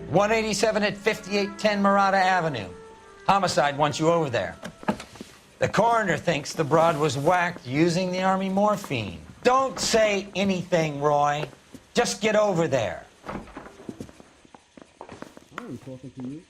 187 at 5810 Murata Avenue. Homicide wants you over there. The coroner thinks the broad was whacked using the Army morphine. Don't say anything, Roy. Just get over there. I'm talking to you.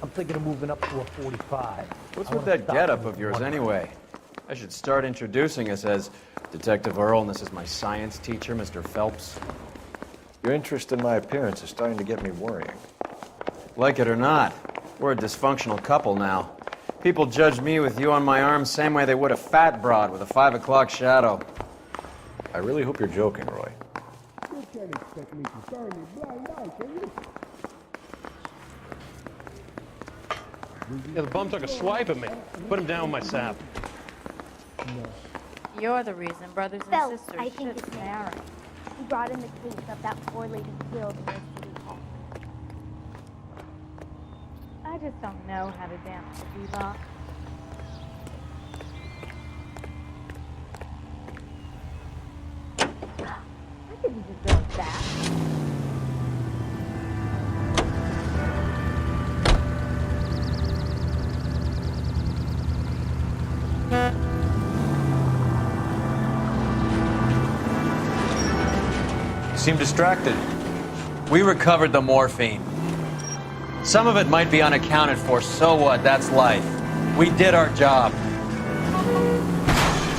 I'm thinking of moving up to a 45. What's with that getup of yours anyway? I should start introducing us as Detective Earl, and this is my science teacher, Mr. Phelps. Your interest in my appearance is starting to get me worrying. Like it or not, we're a dysfunctional couple now. People judge me with you on my arm same way they would a fat broad with a 5 o'clock shadow. I really hope you're joking, Roy. You can't expect me to turn a blind eye, can you? Yeah, the bum took a swipe at me. Put him down with my sap. You're the reason brothers and Phelps, sisters I think should it's marry. He brought in the case of that poor lady killed in the city hall. I just don't know how to dance the bebop. I didn't deserve that. You seem distracted. We recovered the morphine. Some of it might be unaccounted for, so what? That's life. We did our job.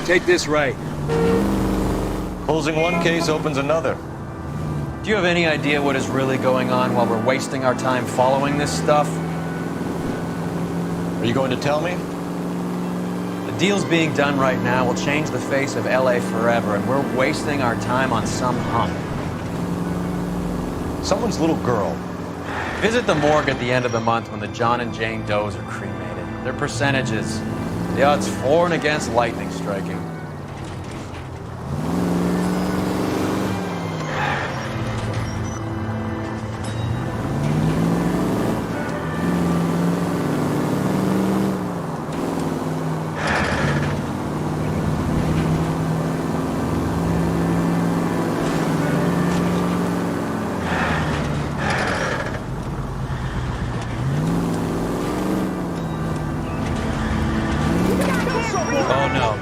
Take this right. Closing one case opens another. Do you have any idea what is really going on while we're wasting our time following this stuff? Are you going to tell me? The deals being done right now will change the face of LA forever, and we're wasting our time on some hunk. Someone's little girl. Visit the morgue at the end of the month when the John and Jane Does are cremated. Their percentages. The odds for and against lightning striking.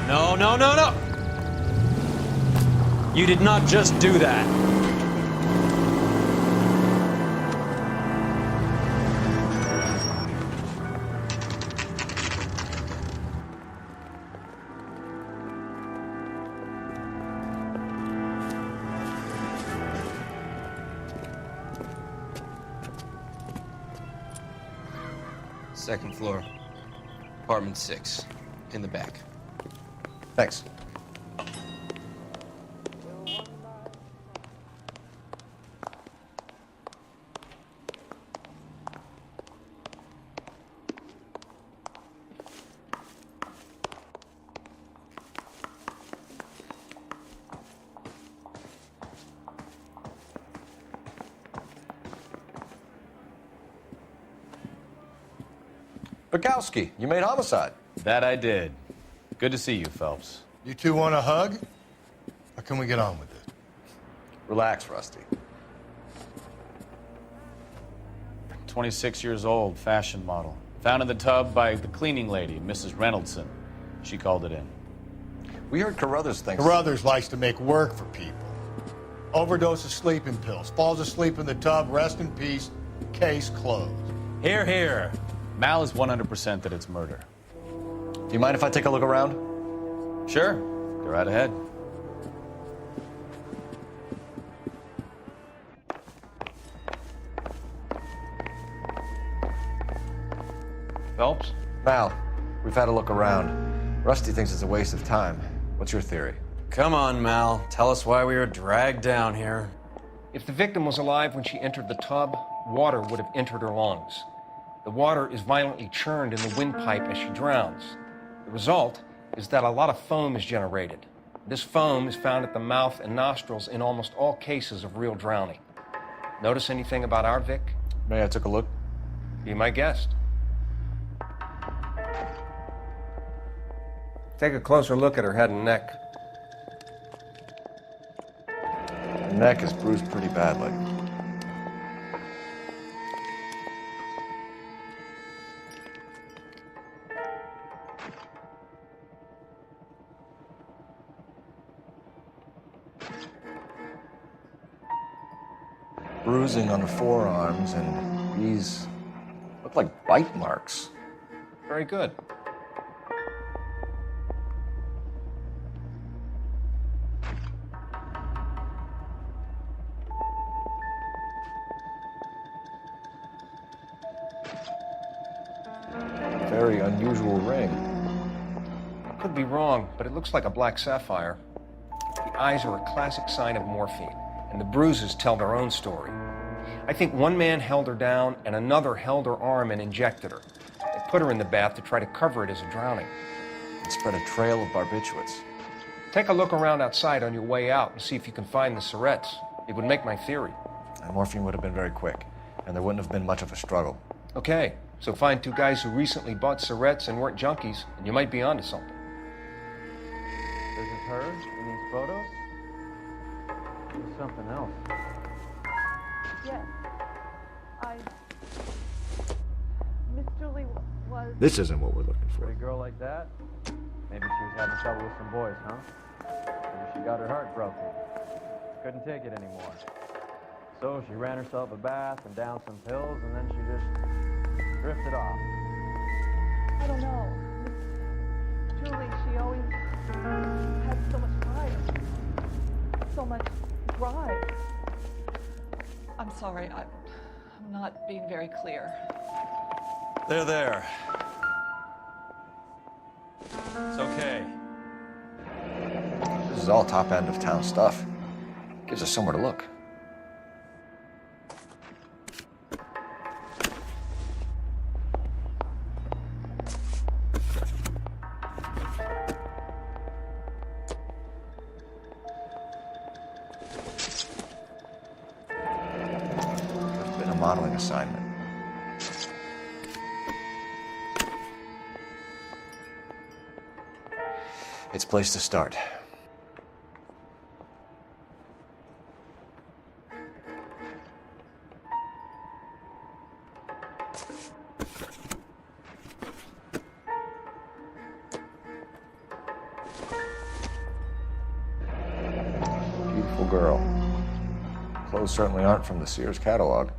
No. You did not just do that. Second floor, apartment 6, in the back. Thanks. Bukowski, you made homicide. That I did. Good to see you, Phelps. You two want a hug? Or can we get on with it? Relax, Rusty. 26 years old, fashion model. Found in the tub by the cleaning lady, Mrs. Reynoldson. She called it in. We heard Carruthers thinks... Carruthers likes to make work for people. Overdose of sleeping pills. Falls asleep in the tub. Rest in peace. Case closed. Here, here. Mal is 100% that it's murder. Do you mind if I take a look around? Sure. Go right ahead. Mal, we've had a look around. Rusty thinks it's a waste of time. What's your theory? Come on, Mal. Tell us why we were dragged down here. If the victim was alive when she entered the tub, water would have entered her lungs. The water is violently churned in the windpipe as she drowns. The result is that a lot of foam is generated. This foam is found at the mouth and nostrils in almost all cases of real drowning. Notice anything about our Vic? May I took a look? Be my guest. Take a closer look at her head and neck. Her neck is bruised pretty badly. Bruising on the forearms, and these look like bite marks. Very good. Very unusual ring. I could be wrong, but it looks like a black sapphire. The eyes are a classic sign of morphine, and the bruises tell their own story. I think one man held her down and another held her arm and injected her. They put her in the bath to try to cover it as a drowning. It spread a trail of barbiturates. Take a look around outside on your way out and see if you can find the syrettes. It would make my theory. And morphine would have been very quick, and there wouldn't have been much of a struggle. Okay, so find two guys who recently bought syrettes and weren't junkies, and you might be onto something. This is her in these photos? This is something else. Yes. Miss Julie was... This isn't what we're looking For for. a girl like that, maybe she was having trouble with some boys, huh? Maybe she got her heart broken. Couldn't take it anymore. So she ran herself a bath and downed some pills, and then she just drifted off. I don't know. Miss Julie, she always had so much fire. So much drive. I'm sorry, I'm not being very clear. There. It's okay. This is all top end of town stuff. Gives us somewhere to look. It's been a modeling assignment. It's a place to start. Beautiful girl. Clothes certainly aren't from the Sears catalog.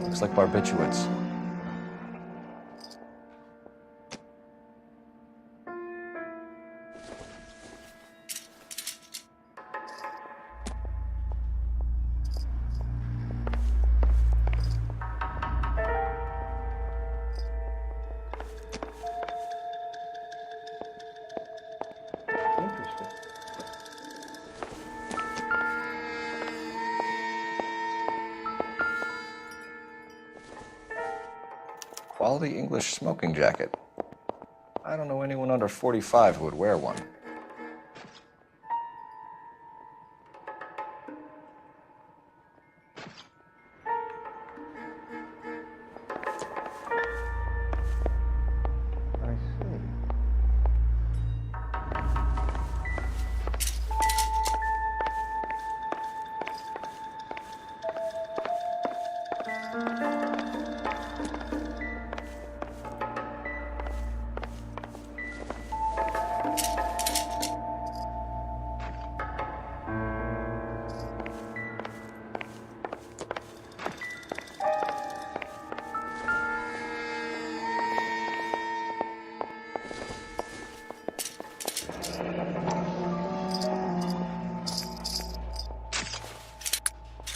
Looks like barbiturates. Quality English smoking jacket. I don't know anyone under 45 who would wear one. I see.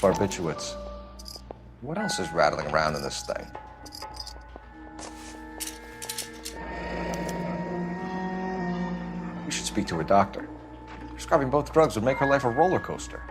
Barbiturates. What else is rattling around in this thing? We should speak to a doctor. Prescribing both drugs would make her life a roller coaster.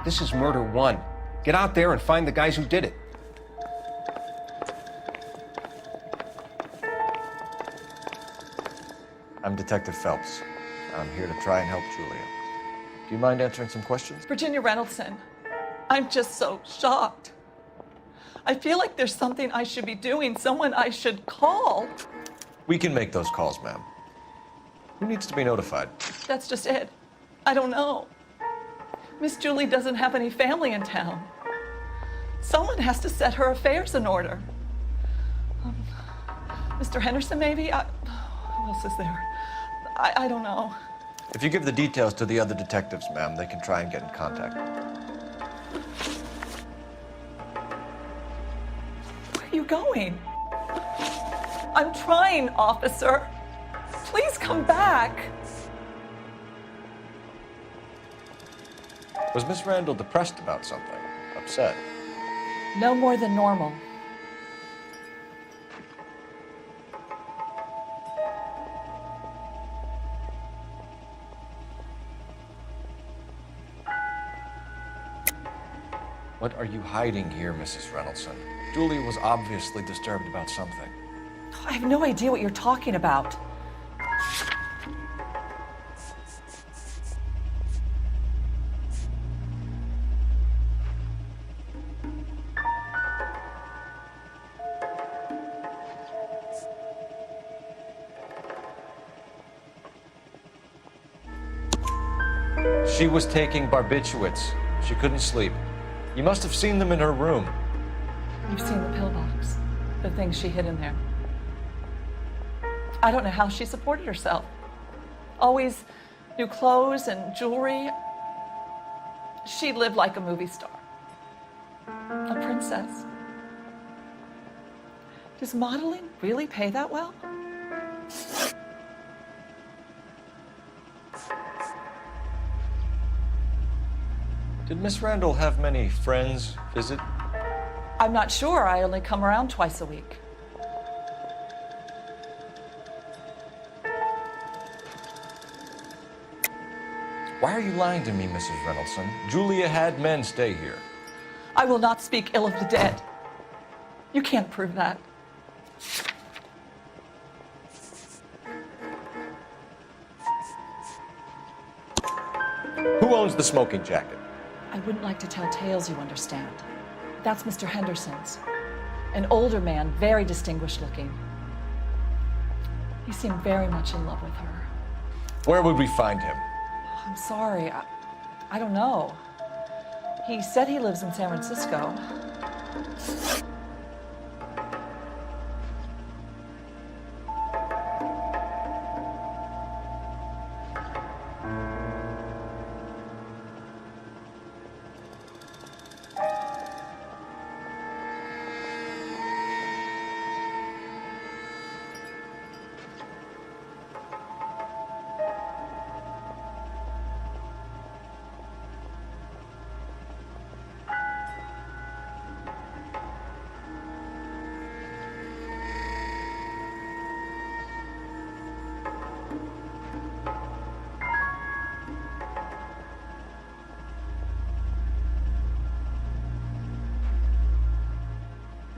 This is murder one. Get out there and find the guys who did it. I'm Detective Phelps. I'm here to try and help Julia. Do you mind answering some questions? Virginia Reynoldson, I'm just so shocked. I feel like there's something I should be doing, someone I should call. We can make those calls, ma'am. Who needs to be notified? That's just it. I don't know. Miss Julie doesn't have any family in town. Someone has to set her affairs in order. Mr. Henderson, maybe? Who else is there? I don't know. If you give the details to the other detectives, ma'am, they can try and get in contact. Where are you going? I'm trying, officer. Please come back. Was Miss Randall depressed about something? Upset? No more than normal. What are you hiding here, Mrs. Reynoldson? Julie was obviously disturbed about something. I have no idea what you're talking about. She was taking barbiturates. She couldn't sleep. You must have seen them in her room. You've seen the pillbox, the things she hid in there. I don't know how she supported herself. Always new clothes and jewelry. She lived like a movie star, a princess. Does modeling really pay that well? Did Miss Randall have many friends visit? I'm not sure. I only come around twice a week. Why are you lying to me, Mrs. Reynoldson? Julia had men stay here. I will not speak ill of the dead. You can't prove that. Who owns the smoking jacket? I wouldn't like to tell tales, you understand. That's Mr. Henderson's. An older man, very distinguished looking. He seemed very much in love with her. Where would we find him? I'm sorry. I don't know. He said he lives in San Francisco.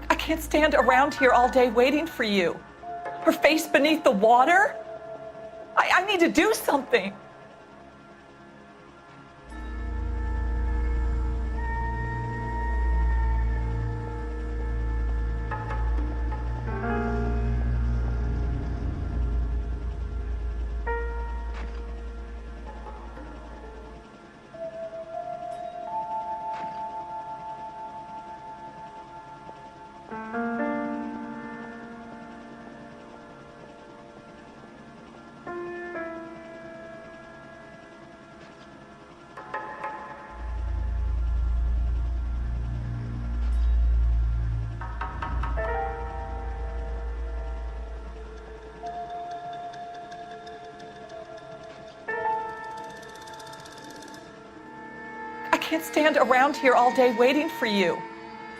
I can't stand around here all day waiting for you. Her face beneath the water? I need to do something. I can't stand around here all day waiting for you.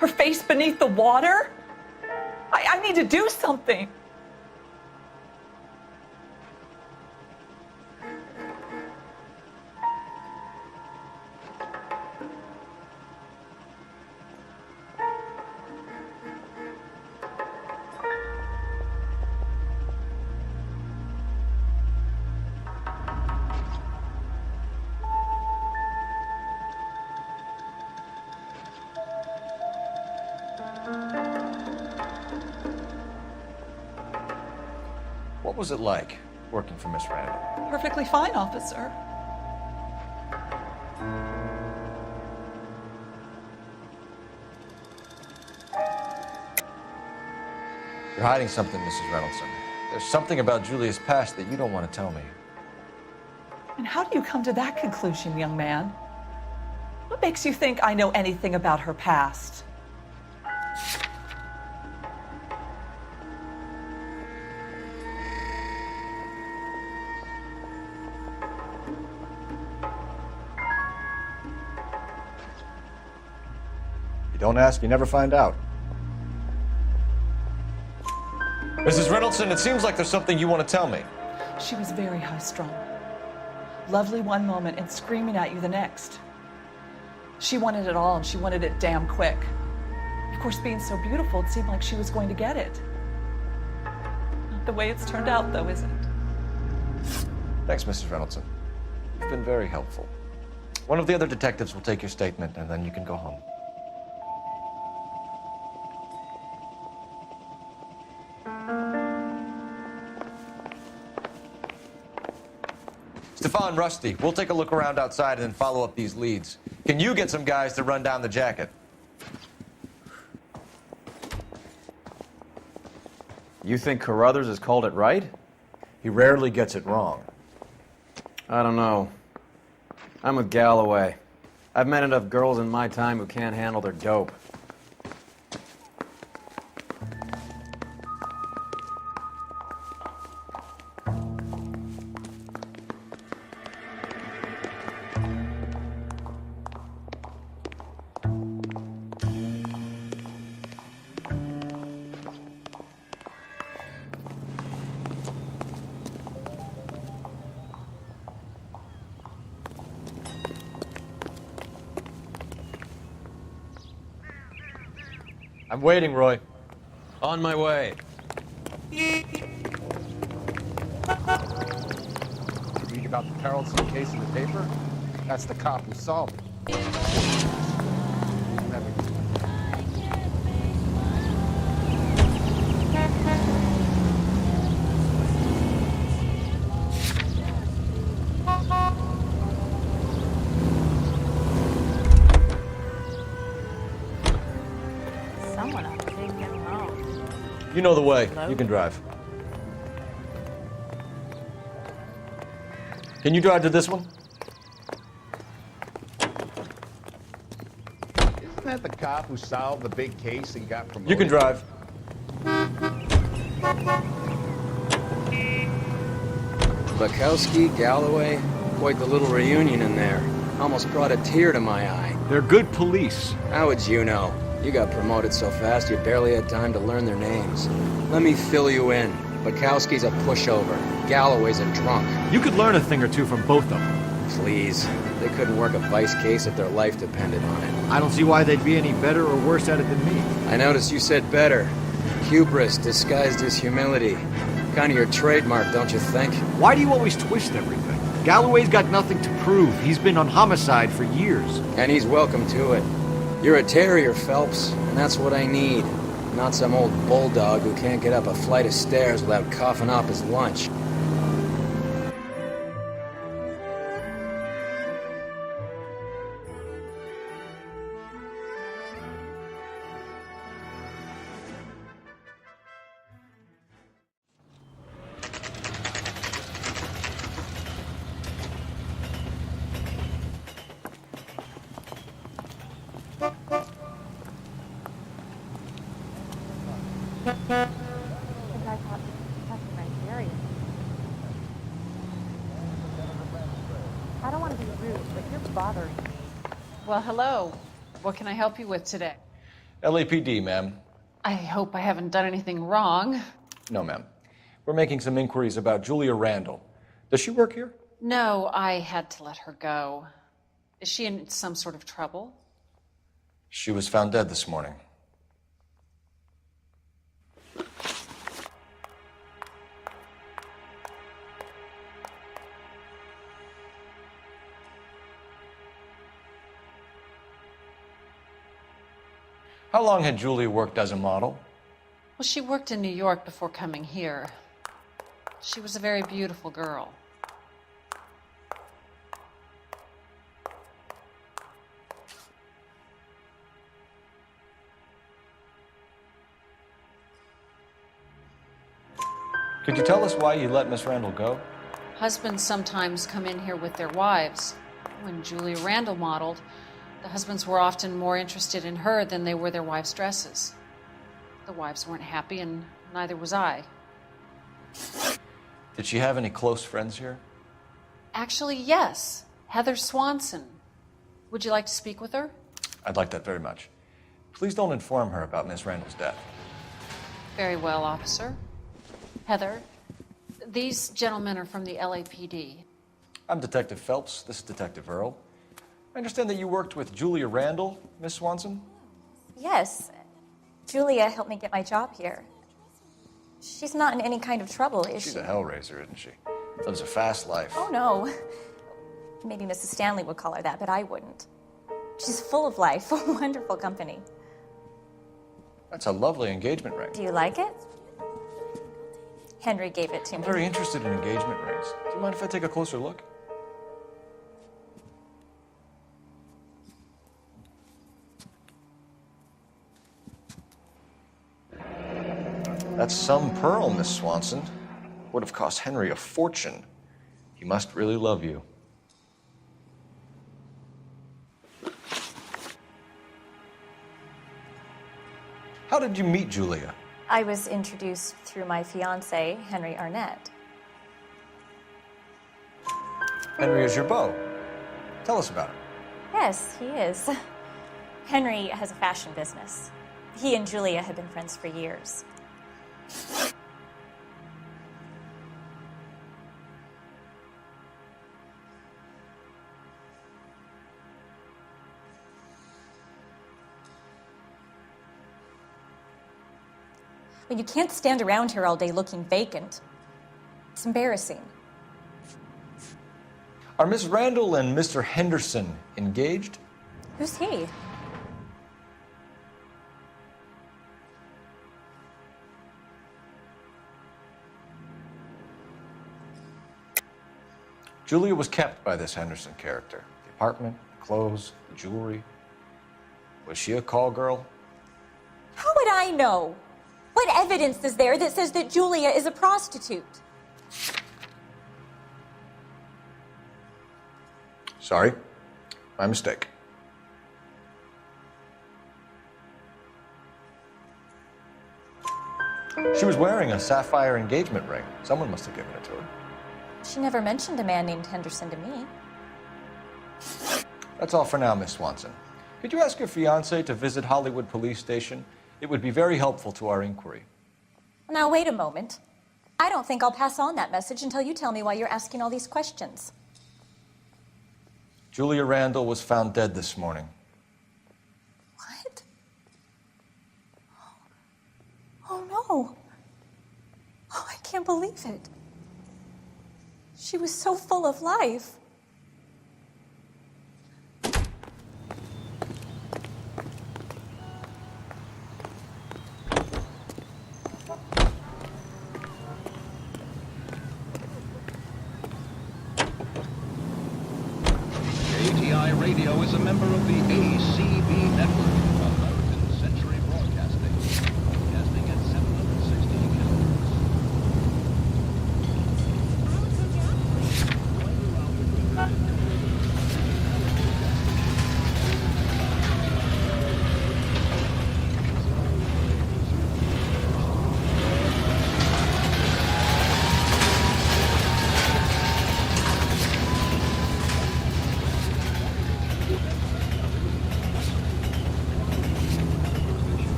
Her face beneath the water? I need to do something. What was it like working for Miss Randall? Perfectly fine, officer. You're hiding something, Mrs. Reynoldsson. There's something about Julia's past that you don't want to tell me. And how do you come to that conclusion, young man? What makes you think I know anything about her past? You don't ask, you never find out. Mrs. Reynoldsson, it seems like there's something you want to tell me. She was very high-strung. Lovely one moment and screaming at you the next. She wanted it all, and she wanted it damn quick. Of course, being so beautiful, it seemed like she was going to get it. Not the way it's turned out, though, is it? Thanks, Mrs. Reynoldsson. You've been very helpful. One of the other detectives will take your statement, and then you can go home. Stefan, Rusty, we'll take a look around outside and then follow up these leads. Can you get some guys to run down the jacket? You think Carruthers has called it right? He rarely gets it wrong. I don't know. I'm with Galloway. I've met enough girls in my time who can't handle their dope. I'm waiting, Roy. On my way. Read about the Carlson case in the paper? That's the cop who solved it. You know the way. You can drive. Can you drive to this one? Isn't that the cop who solved the big case and got promoted? You can drive. Bukowski, Galloway, quite the little reunion in there. Almost brought a tear to my eye. They're good police. How would you know? You got promoted so fast you barely had time to learn their names. Let me fill you in. Bukowski's a pushover. Galloway's a drunk. You could learn a thing or two from both of them. Please. They couldn't work a vice case if their life depended on it. I don't see why they'd be any better or worse at it than me. I noticed you said better. Hubris disguised as humility. Kind of your trademark, don't you think? Why do you always twist everything? Galloway's got nothing to prove. He's been on homicide for years. And he's welcome to it. You're a terrier, Phelps, and that's what I need. Not some old bulldog who can't get up a flight of stairs without coughing up his lunch. I don't want to be rude, but you're bothering me. Well, hello. What can I help you with today? LAPD, ma'am. I hope I haven't done anything wrong. No, ma'am. We're making some inquiries about Julia Randall. Does she work here? No, I had to let her go. Is she in some sort of trouble? She was found dead this morning. How long had Julia worked as a model? Well, she worked in New York before coming here. She was a very beautiful girl. Could you tell us why you let Miss Randall go? Husbands sometimes come in here with their wives. When Julia Randall modeled, the husbands were often more interested in her than they were their wives' dresses. The wives weren't happy, and neither was I. Did she have any close friends here? Actually, yes. Heather Swanson. Would you like to speak with her? I'd like that very much. Please don't inform her about Miss Randall's death. Very well, officer. Heather, these gentlemen are from the LAPD. I'm Detective Phelps. This is Detective Earl. I understand that you worked with Julia Randall, Miss Swanson? Yes. Julia helped me get my job here. She's not in any kind of trouble, is she? She's a hellraiser, isn't she? Lives a fast life. Oh, no. Maybe Mrs. Stanley would call her that, but I wouldn't. She's full of life, a wonderful company. That's a lovely engagement ring. Do you like it? Henry gave it to me. I'm very interested in engagement rings. Do you mind if I take a closer look? That's some pearl, Miss Swanson. Would have cost Henry a fortune. He must really love you. How did you meet Julia? I was introduced through my fiancé, Henry Arnett. Henry is your beau. Tell us about him. Yes, he is. Henry has a fashion business. He and Julia have been friends for years. Well, you can't stand around here all day looking vacant. It's embarrassing. Are Miss Randall and Mr. Henderson engaged? Who's he? Julia was kept by this Henderson character. The apartment, the clothes, the jewelry. Was she a call girl? How would I know? What evidence is there that says that Julia is a prostitute? Sorry. My mistake. She was wearing a sapphire engagement ring. Someone must have given it to her. She never mentioned a man named Henderson to me. That's all for now, Miss Swanson. Could you ask your fiancé to visit Hollywood Police Station? It would be very helpful to our inquiry. Now, wait a moment. I don't think I'll pass on that message until you tell me why you're asking all these questions. Julia Randall was found dead this morning. What? Oh, no. Oh, I can't believe it. She was so full of life. ATI Radio is a member of the ACB network, American Century Broadcasting, broadcasting at 760 kilohertz.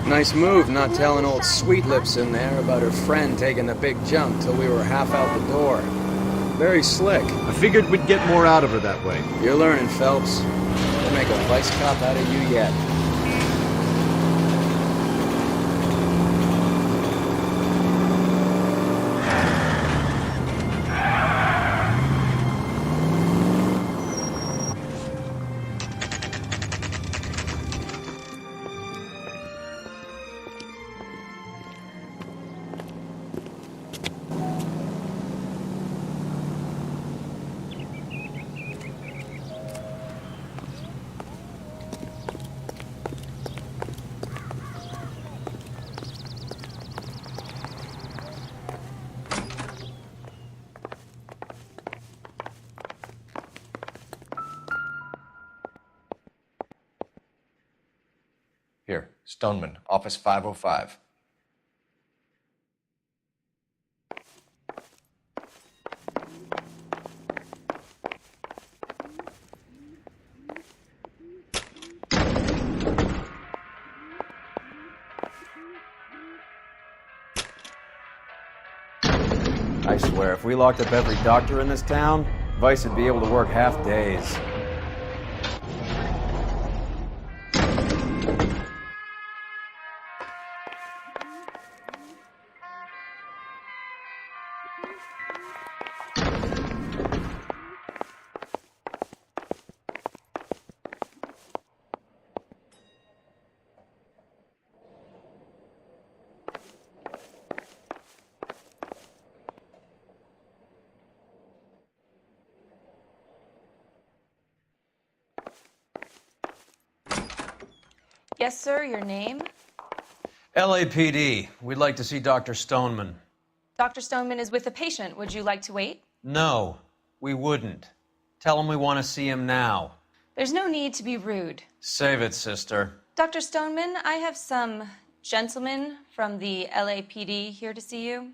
Nice move not telling old Sweet Lips in there about her friend taking the big jump till we were half out the door. Very slick. I figured we'd get more out of her that way. You're learning, Phelps. We'll make a vice cop out of you yet. Here, Stoneman, office 505. I swear, if we locked up every doctor in this town, Vice would be able to work half days. Yes, sir, your name? LAPD. We'd like to see Dr. Stoneman. Dr. Stoneman is with a patient. Would you like to wait? No, we wouldn't. Tell him we want to see him now. There's no need to be rude. Save it, sister. Dr. Stoneman, I have some gentlemen from the LAPD here to see you.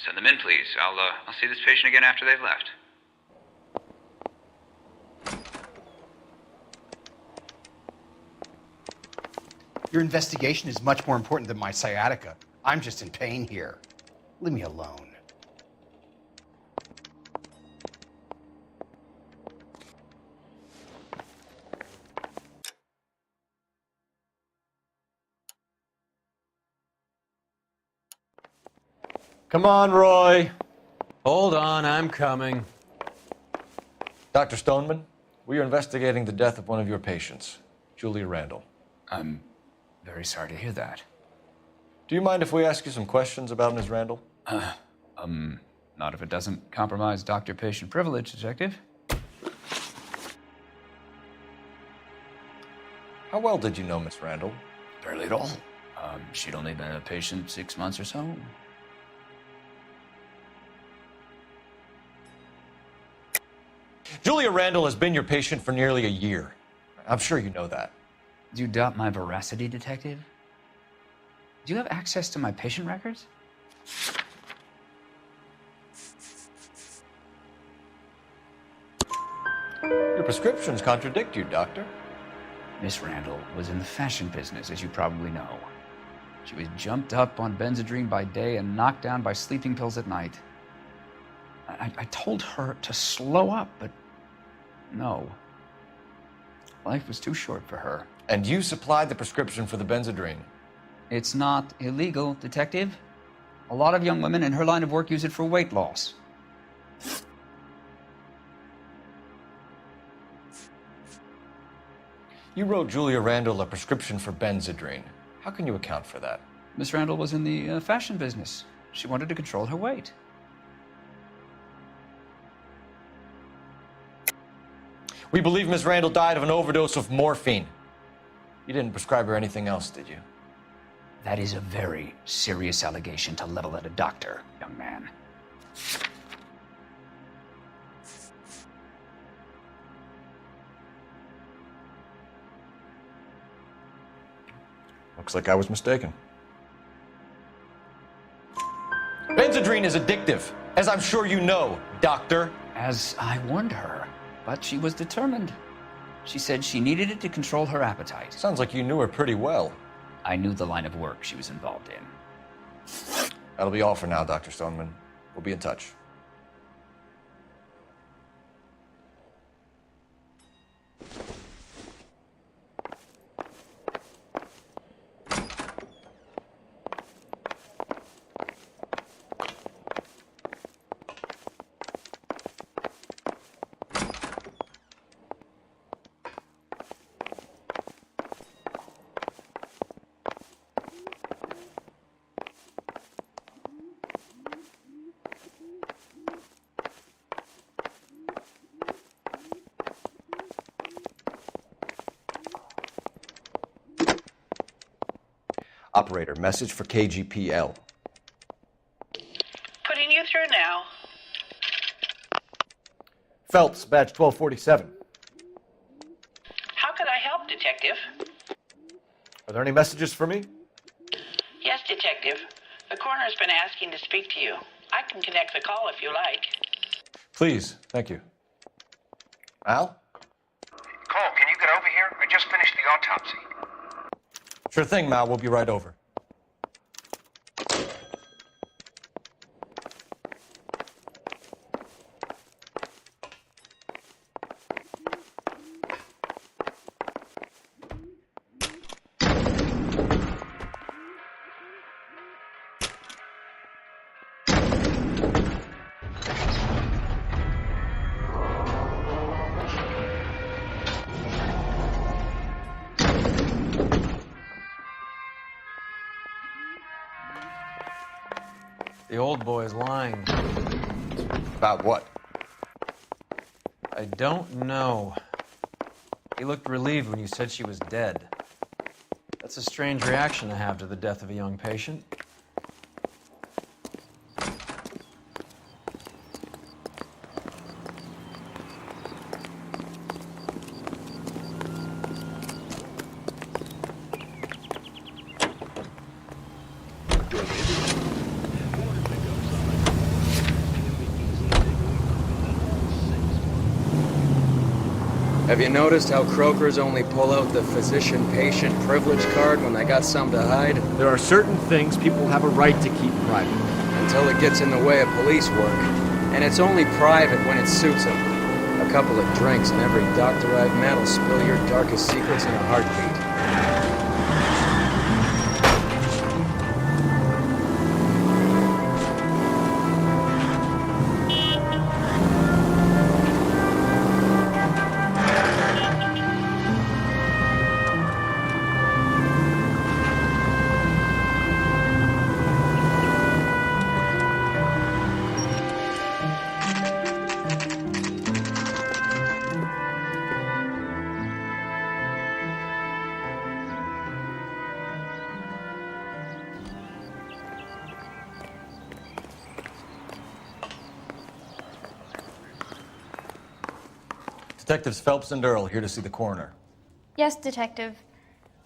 Send them in, please. I'll see this patient again after they've left. Your investigation is much more important than my sciatica. I'm just in pain here. Leave me alone. Come on, Roy. Hold on, I'm coming. Dr. Stoneman, we are investigating the death of one of your patients, Julia Randall. I'm very sorry to hear that. Do you mind if we ask you some questions about Ms. Randall? Not if it doesn't compromise doctor-patient privilege, Detective. How well did you know Miss Randall? Barely at all. She'd only been a patient 6 months or so. Julia Randall has been your patient for nearly a year. I'm sure you know that. Do you doubt my veracity, Detective? Do you have access to my patient records? Your prescriptions contradict you, Doctor. Miss Randall was in the fashion business, as you probably know. She was jumped up on Benzedrine by day and knocked down by sleeping pills at night. I told her to slow up, but no. Life was too short for her. And you supplied the prescription for the Benzedrine? It's not illegal, Detective. A lot of young women in her line of work use it for weight loss. You wrote Julia Randall a prescription for Benzedrine. How can you account for that? Miss Randall was in the fashion business. She wanted to control her weight. We believe Miss Randall died of an overdose of morphine. You didn't prescribe her anything else, did you? That is a very serious allegation to level at a doctor, young man. Looks like I was mistaken. Benzedrine is addictive, as I'm sure you know, Doctor. As I warned her, but she was determined. She said she needed it to control her appetite. Sounds like you knew her pretty well. I knew the line of work she was involved in. That'll be all for now, Dr. Stoneman. We'll be in touch. Operator, message for KGPL. Putting you through now. Phelps, badge 1247. How could I help, Detective? Are there any messages for me? Yes, Detective. The coroner's been asking to speak to you. I can connect the call if you like. Please, thank you. Al? Cole, can you get over here? I just finished the autopsy. Sure thing, Mal. We'll be right over. The old boy's lying. About what? I don't know. He looked relieved when you said she was dead. That's a strange reaction to have to the death of a young patient. Have you noticed how Croakers only pull out the physician-patient privilege card when they got something to hide? There are certain things people have a right to keep private. Until it gets in the way of police work. And it's only private when it suits them. A couple of drinks and every doctor I've met will spill your darkest secrets in a heartbeat. Detectives Phelps and Earl here to see the coroner. Yes, Detective.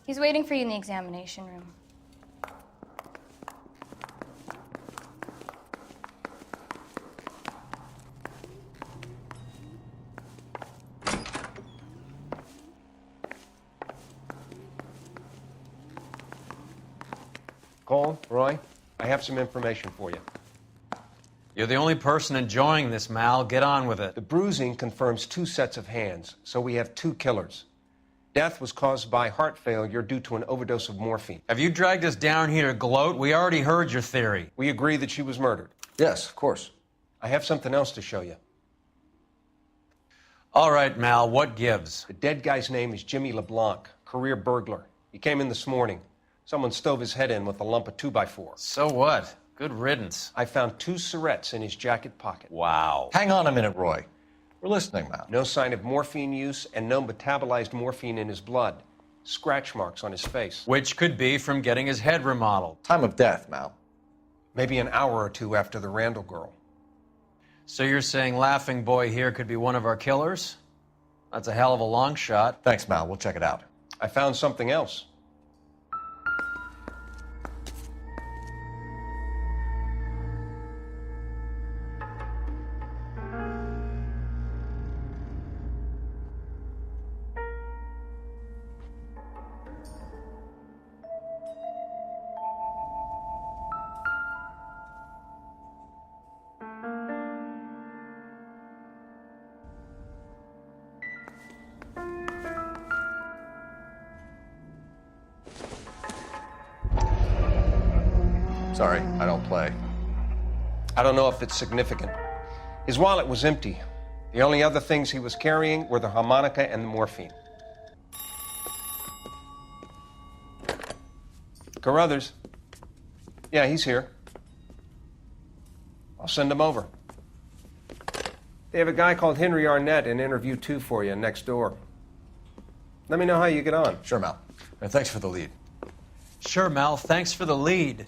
He's waiting for you in the examination room. Cole, Roy, I have some information for you. You're the only person enjoying this, Mal. Get on with it. The bruising confirms 2 sets of hands, so we have 2 killers. Death was caused by heart failure due to an overdose of morphine. Have you dragged us down here to gloat? We already heard your theory. We agree that she was murdered. Yes, of course. I have something else to show you. All right, Mal, what gives? The dead guy's name is Jimmy LeBlanc, career burglar. He came in this morning. Someone stove his head in with a lump of 2x4. So what? Good riddance. I found 2 cigarettes in his jacket pocket. Wow. Hang on a minute, Roy. We're listening now. No sign of morphine use and no metabolized morphine in his blood. Scratch marks on his face. Which could be from getting his head remodeled. Time of death, Mal. Maybe an hour or 2 after the Randall girl. So you're saying Laughing Boy here could be one of our killers? That's a hell of a long shot. Thanks, Mal. We'll check it out. I found something else. Sorry, I don't play. I don't know if it's significant. His wallet was empty. The only other things he was carrying were the harmonica and the morphine. Carruthers. Yeah, he's here. I'll send him over. They have a guy called Henry Arnett in interview 2 for you next door. Let me know how you get on. Sure, Mal. And thanks for the lead. Sure, Mal. Thanks for the lead.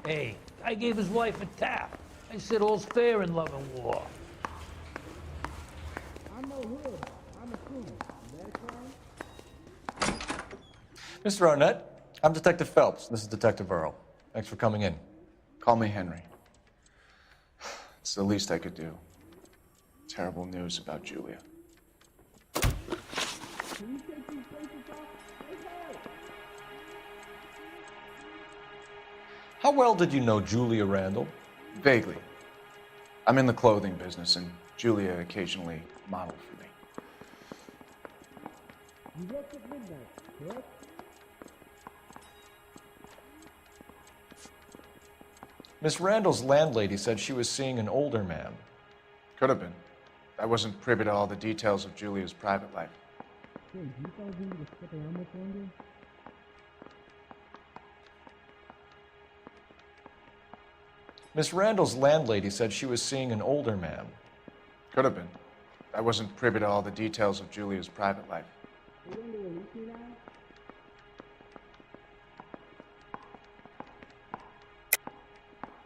Hey, I gave his wife a tap. I said all's fair in love and war. I'm no hood. I'm a coon. Mr. Arnett, I'm Detective Phelps. This is Detective Earl. Thanks for coming in. Call me Henry. It's the least I could do. Terrible news about Julia. How well did you know Julia Randall? Vaguely. I'm in the clothing business, and Julia occasionally modeled for me. You left at midnight, correct? Miss Randall's landlady said she was seeing an older man. Could have been. I wasn't privy to all the details of Julia's private life. Hey, do you tell Jimmy to stick around much longer? Miss Randall's landlady said she was seeing an older man. Could have been. I wasn't privy to all the details of Julia's private life. You going to release me now?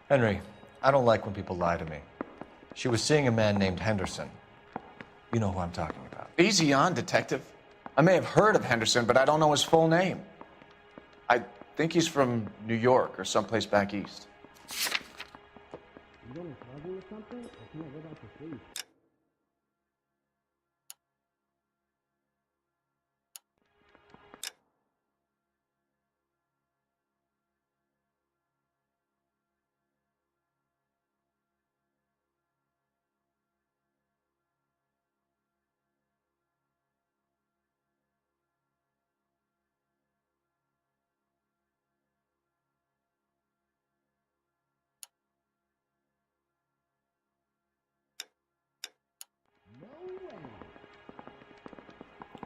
Henry, I don't like when people lie to me. She was seeing a man named Henderson. You know who I'm talking about. Easy on, Detective. I may have heard of Henderson, but I don't know his full name. I think he's from New York or someplace back east. You going to trouble or something? I can't go back to sleep.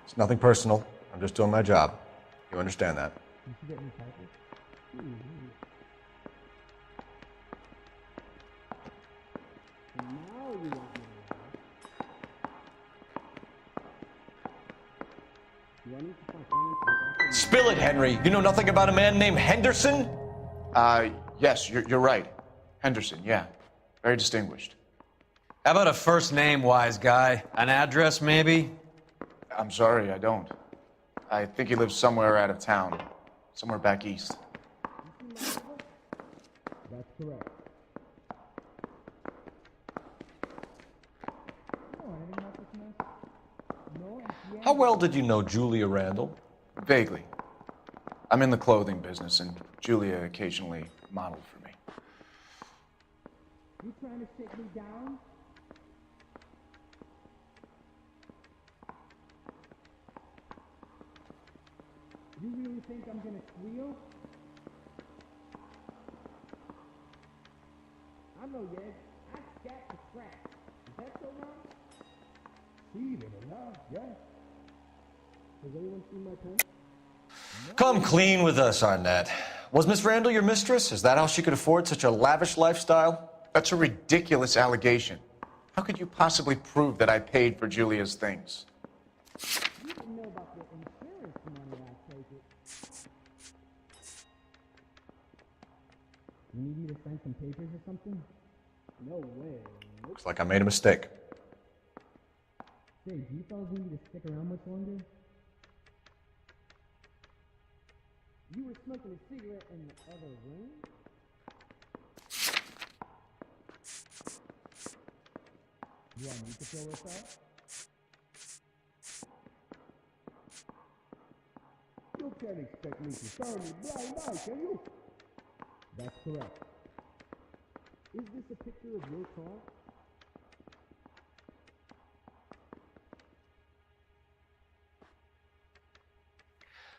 It's nothing personal. I'm just doing my job. You understand that? You should get me typing. So now you want me to Spill it, Henry. You know nothing about a man named Henderson? Yes, you're right. Henderson, yeah. Very distinguished. How about a first name, wise guy? An address, maybe? I'm sorry, I don't. I think he lives somewhere out of town. Somewhere back east. That's correct. How well did you know Julia Randall? Vaguely. I'm in the clothing business, and Julia occasionally modeled for me. You trying to sit me down? You really think I'm gonna squeal? I know, Yed. I scat the scratch. Is that so wrong? See it enough, yeah. Has anyone seen my pen? Come clean with us, Arnett. Was Miss Randall your mistress? Is that how she could afford such a lavish lifestyle? That's a ridiculous allegation. How could you possibly prove that I paid for Julia's things? You didn't know about the insurance money, I take it. You need me to sign some papers or something? No way. Looks like I made a mistake. Say, do you fellas need me to stick around much longer? You were smoking a cigarette in the other room? Do I need to fill this out? You can't expect me to thoroughly blind eye, can you? That's correct. Is this a picture of your car?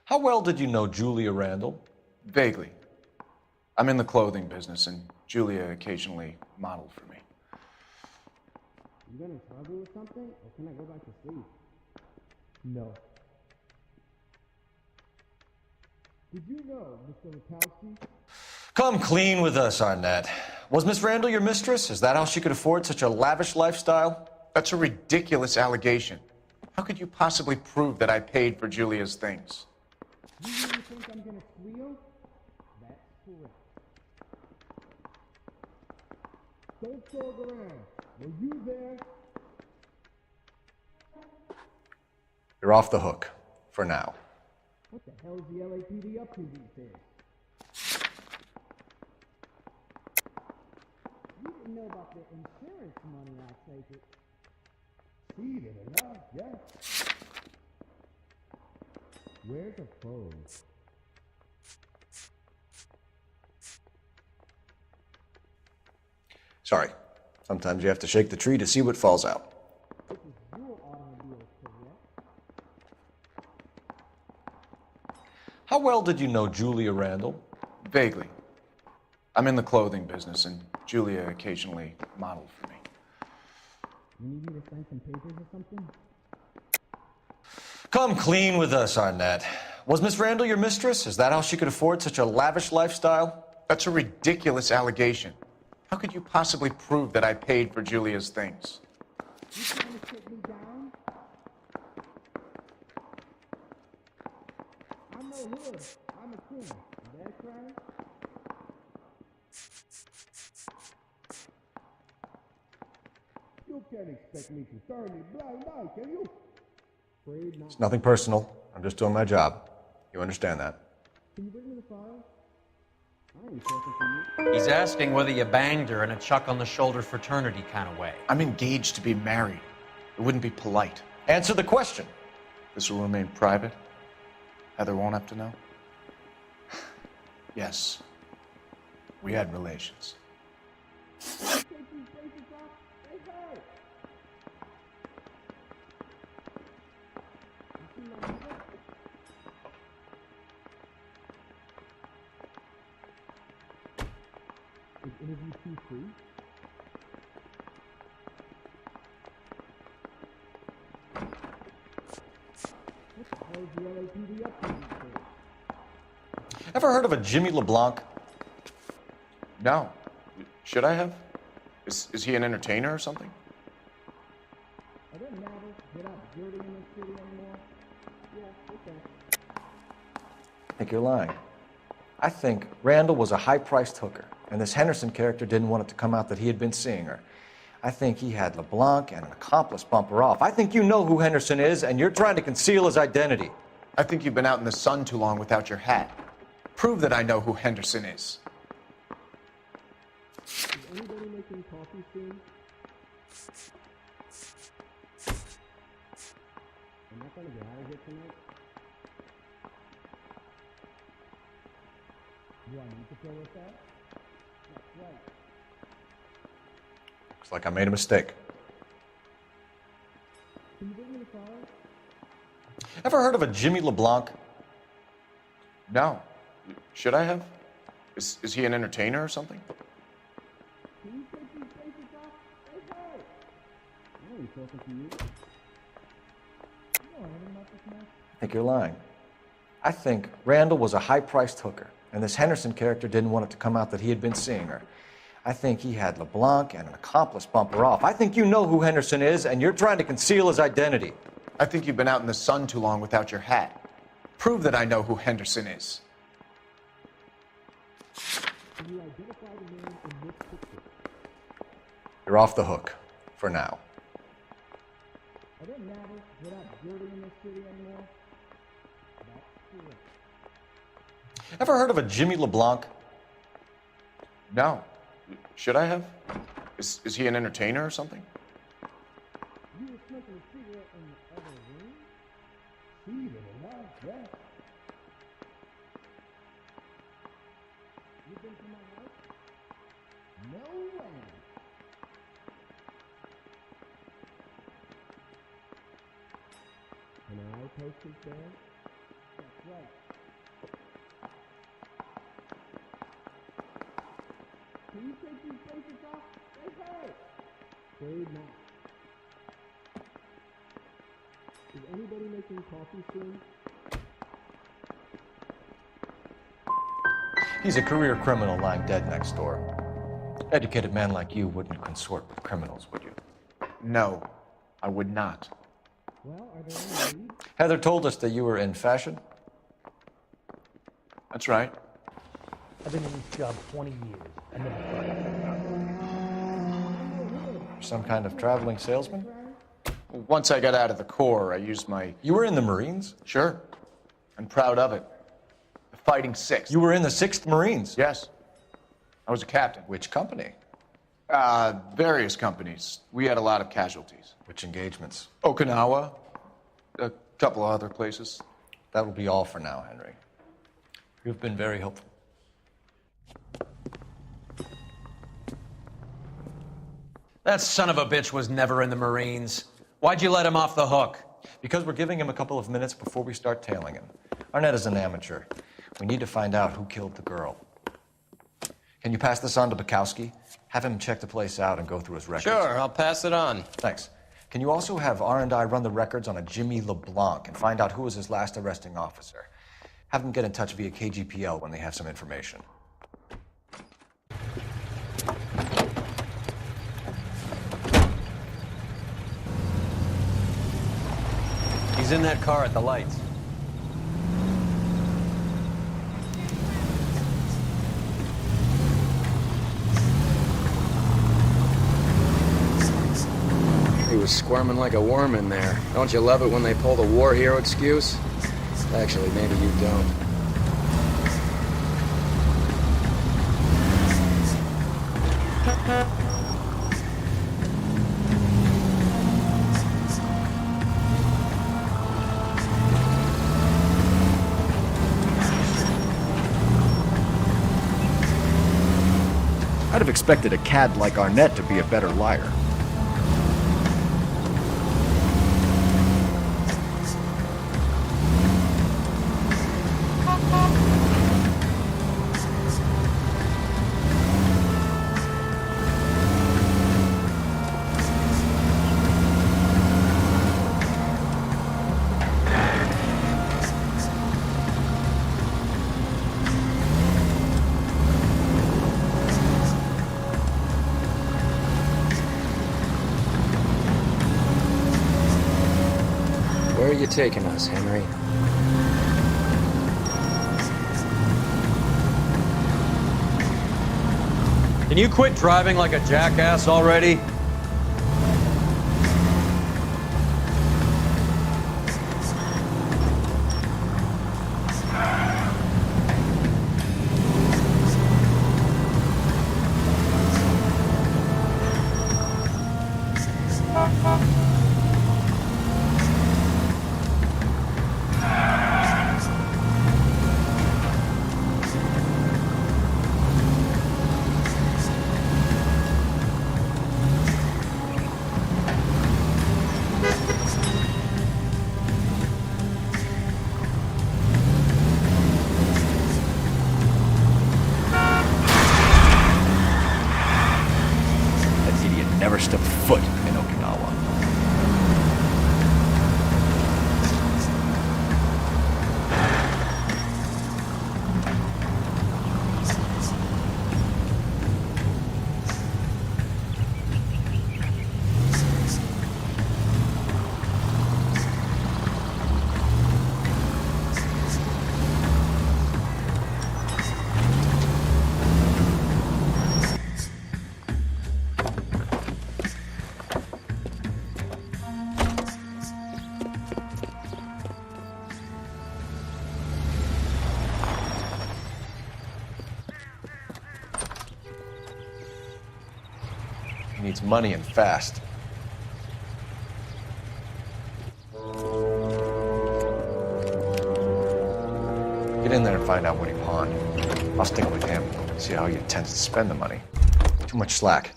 How well did you know Julia Randall? Vaguely. I'm in the clothing business, and Julia occasionally modeled for me. You gonna trouble or something? Or can I go back to sleep? No. Did you know, Mr. Rakowski? Come clean with us, Arnett. Was Miss Randall your mistress? Is that how she could afford such a lavish lifestyle? That's a ridiculous allegation. How could you possibly prove that I paid for Julia's things? You really think I'm gonna squeal? That's correct. Don't talk around. Were you there? You're off the hook. For now. What the hell is the LAPD up to these days? You didn't know about the insurance money, I take it. See it enough, yeah. Where's the phone? Sorry. Sometimes you have to shake the tree to see what falls out. This is your automobile, correct? How well did you know Julia Randall? Vaguely. I'm in the clothing business, and Julia occasionally modeled for me. You need me to sign some papers or something? Come clean with us, Arnett. Was Miss Randall your mistress? Is that how she could afford such a lavish lifestyle? That's a ridiculous allegation. How could you possibly prove that I paid for Julia's things? You trying to sit me down? I'm no hood. I'm a king. That's right. You can't expect me to thoroughly blind eye, can you? Afraid not. It's nothing personal. I'm just doing my job. You understand that? Can you bring me the file? I ain't talking to you. He's asking whether you banged her in a chuck-on-the-shoulder fraternity kind of way. I'm engaged to be married. It wouldn't be polite. Answer the question. This will remain private? Heather won't have to know? Yes. We had relations. Take these faces off. They hurt. You see my mother? Is interview 2 free? What the hell is the LAPD up to these days? Ever heard of a Jimmy LeBlanc? No. Should I have? Is he an entertainer or something? Are there matters without dirty in this city anymore? I think you're lying. I think Randall was a high-priced hooker, and this Henderson character didn't want it to come out that he had been seeing her. I think he had LeBlanc and an accomplice bump her off. I think you know who Henderson is, and you're trying to conceal his identity. I think you've been out in the sun too long without your hat. Prove that I know who Henderson is. Is anybody making coffee soon? I'm not gonna get out of here tonight. Do I need to fill with that? That's right. Looks like I made a mistake. Can you bring me the flowers? Ever heard of a Jimmy LeBlanc? No. Should I have? Is he an entertainer or something? Can you take these faces off? Hey, hey! I ain't talking to you. You know anything about this mess? I think you're lying. I think Randall was a high-priced hooker, and this Henderson character didn't want it to come out that he had been seeing her. I think he had LeBlanc and an accomplice bump her off. I think you know who Henderson is, and you're trying to conceal his identity. I think you've been out in the sun too long without your hat. Prove that I know who Henderson is. Can you identify the man in this picture? You're off the hook, for now. Are there matters without dirty in this city anymore? That's true. Ever heard of a Jimmy LeBlanc? No. Should I have? Is he an entertainer or something? You were smoking a cigarette in the other room? Believe it or not, yes. You've been to my house? No way. Can I post his bed? That's right. Can you take these faces off? Hey, hey! Afraid not. Is anybody making coffee soon? He's a career criminal lying dead next door. Educated man like you wouldn't consort with criminals, would you? No, I would not. Well, are there any leads? Heather told us that you were in fashion. That's right. I've been in this job 20 years. I never thought I'd Some kind of traveling salesman? Once I got out of the Corps, I used my... You were in the Marines? Sure. I'm proud of it. The Fighting Sixth. You were in the 6th Marines? Yes. I was a captain. Which company? Various companies. We had a lot of casualties. Which engagements? Okinawa. A couple of other places. That will be all for now, Henry. You've been very helpful. That son of a bitch was never in the Marines. Why'd you let him off the hook? Because we're giving him a couple of minutes before we start tailing him. Arnett is an amateur. We need to find out who killed the girl. Can you pass this on to Bukowski? Have him check the place out and go through his records. Sure, I'll pass it on. Thanks. Can you also have R&I run the records on a Jimmy LeBlanc and find out who was his last arresting officer? Have them get in touch via KGPL when they have some information. He's in that car at the lights. He was squirming like a worm in there. Don't you love it when they pull the war hero excuse? Actually, maybe you don't. I'd have expected a cad like Arnett to be a better liar. Where are you taking us, Henry? Can you quit driving like a jackass already? Never stepped foot in Okinawa. He needs money and fast. Get in there and find out what he pawned. I'll stick with him, see how he intends to spend the money. Too much slack.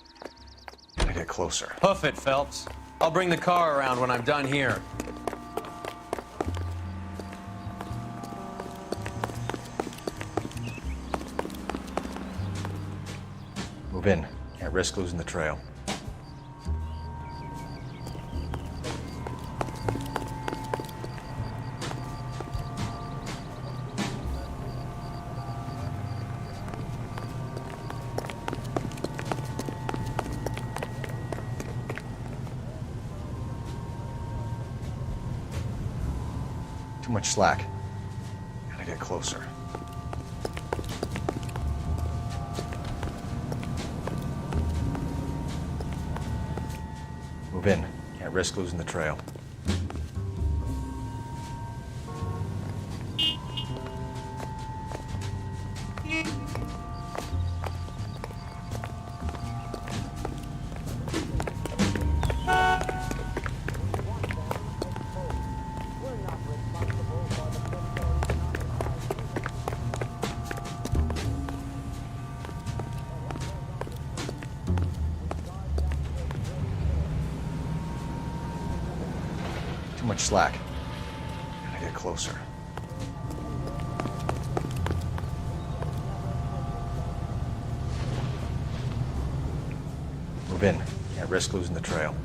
Gotta get closer. Hoof it, Phelps. I'll bring the car around when I'm done here. Move in. Can't risk losing the trail. Too much slack. Gotta get closer. Move in. Can't risk losing the trail. Too much slack. Gotta get closer. Move in. Can't risk losing the trail.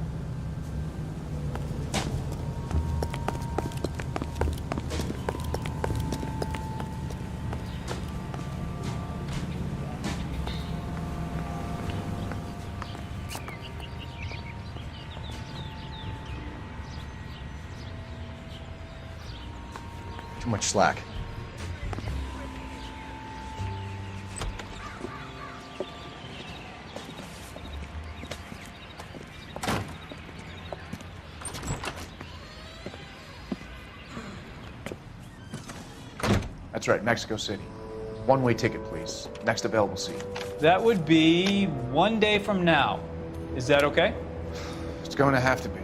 Too much slack. That's right, Mexico City. One-way ticket, please. Next available seat. That would be 1 day from now. Is that okay? It's going to have to be.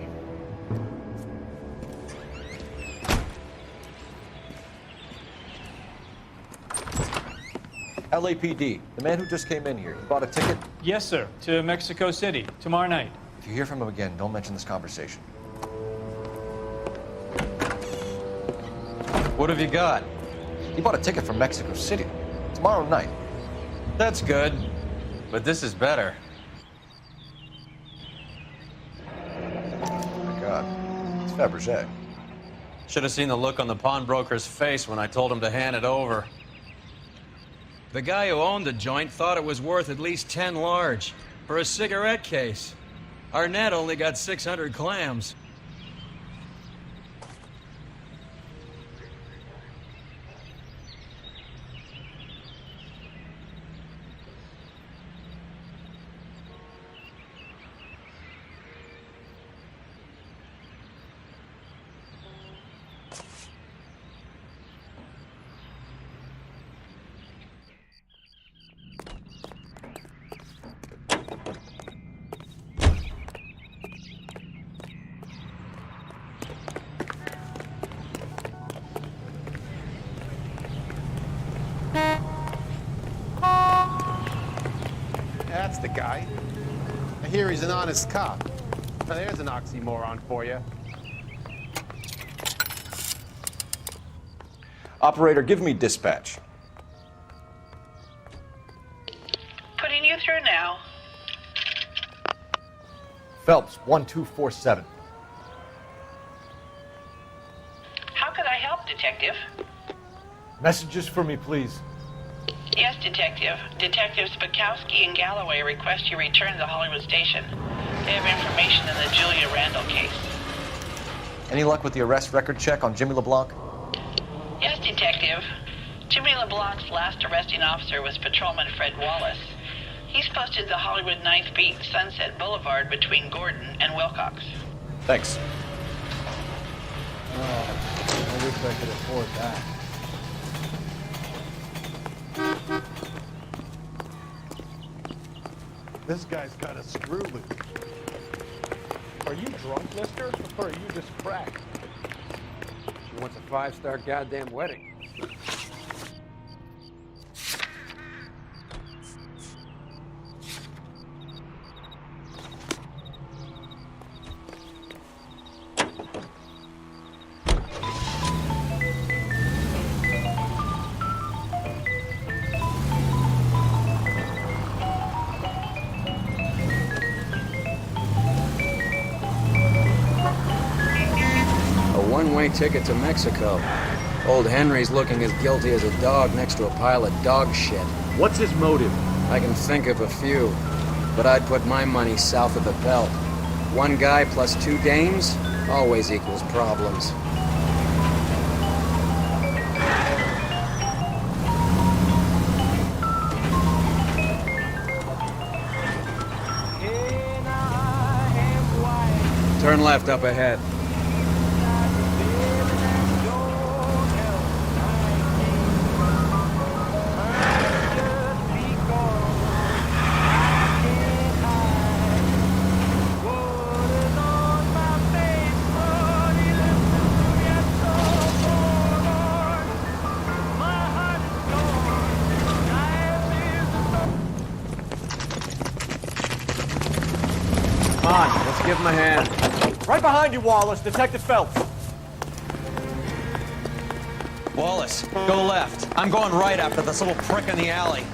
LAPD, the man who just came in here, he bought a ticket? Yes, sir. To Mexico City, tomorrow night. If you hear from him again, don't mention this conversation. What have you got? He bought a ticket from Mexico City. Tomorrow night. That's good. But this is better. Oh my God. It's Fabergé. Should have seen the look on the pawnbroker's face when I told him to hand it over. The guy who owned the joint thought it was worth at least 10 large for a cigarette case. Arnett only got 600 clams. That's the guy. I hear he's an honest cop. Now there's an oxymoron for you. Operator, give me dispatch. Putting you through now. Phelps, 1247. How could I help, Detective? Messages for me, please. Yes, Detective. Detectives Bukowski and Galloway request you return to the Hollywood station. They have information in the Julia Randall case. Any luck with the arrest record check on Jimmy LeBlanc? Yes, Detective. Jimmy LeBlanc's last arresting officer was Patrolman Fred Wallace. He's posted the Hollywood 9th Beat Sunset Boulevard between Gordon and Wilcox. Thanks. I wish I could afford that. This guy's got a screw loose. Are you drunk, mister? Or are you just cracked? She wants a 5-star goddamn wedding. One-way ticket to Mexico. Old Henry's looking as guilty as a dog next to a pile of dog shit. What's his motive? I can think of a few, but I'd put my money south of the belt. One guy plus 2 dames always equals problems. Turn left up ahead. Come on, let's give him a hand. Right behind you, Wallace. Detective Phelps. Wallace, go left. I'm going right after this little prick in the alley.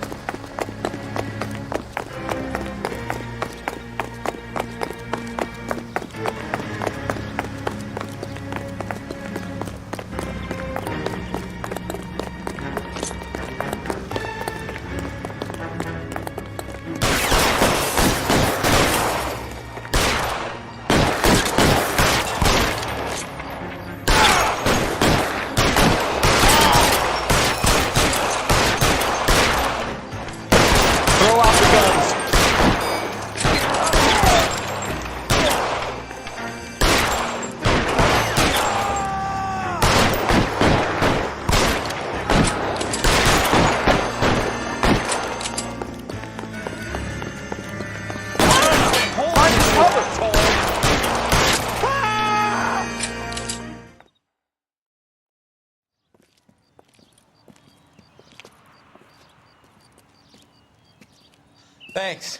Thanks.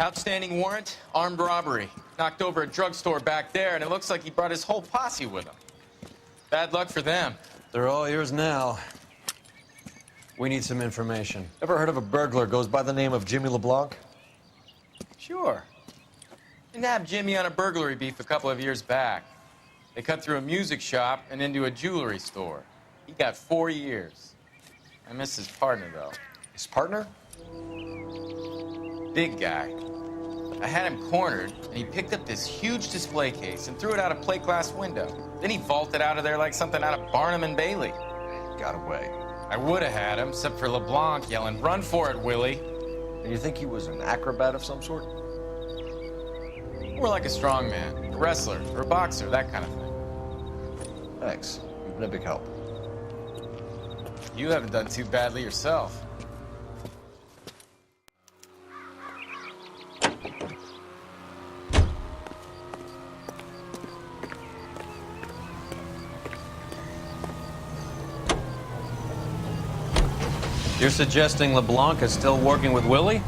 Outstanding warrant, armed robbery. Knocked over a drugstore back there, and it looks like he brought his whole posse with him. Bad luck for them. They're all yours now. We need some information. Ever heard of a burglar goes by the name of Jimmy LeBlanc? Sure. I nabbed Jimmy on a burglary beef a couple of years back. They cut through a music shop and into a jewelry store. He got 4 years. I miss his partner, though. His partner? Big guy. I had him cornered, and he picked up this huge display case and threw it out a plate glass window. Then he vaulted out of there like something out of Barnum and Bailey. Got away. I would have had him, except for LeBlanc yelling, "Run for it, Willie!" And you think he was an acrobat of some sort? More like a strongman, a wrestler, or a boxer, that kind of thing. Thanks. You've been a big help. You haven't done too badly yourself. You're suggesting LeBlanc is still working with Willie?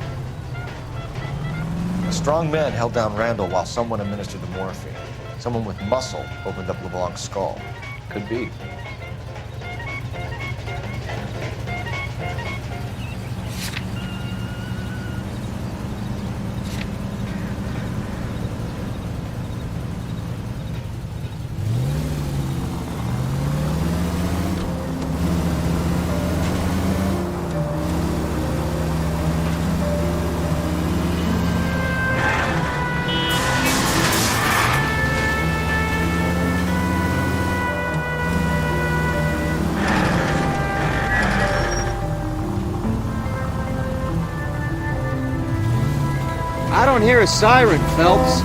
strong man held down Randall while someone administered the morphine. Someone with muscle opened up LeBlanc's skull. Could be. I don't hear a siren, Phelps.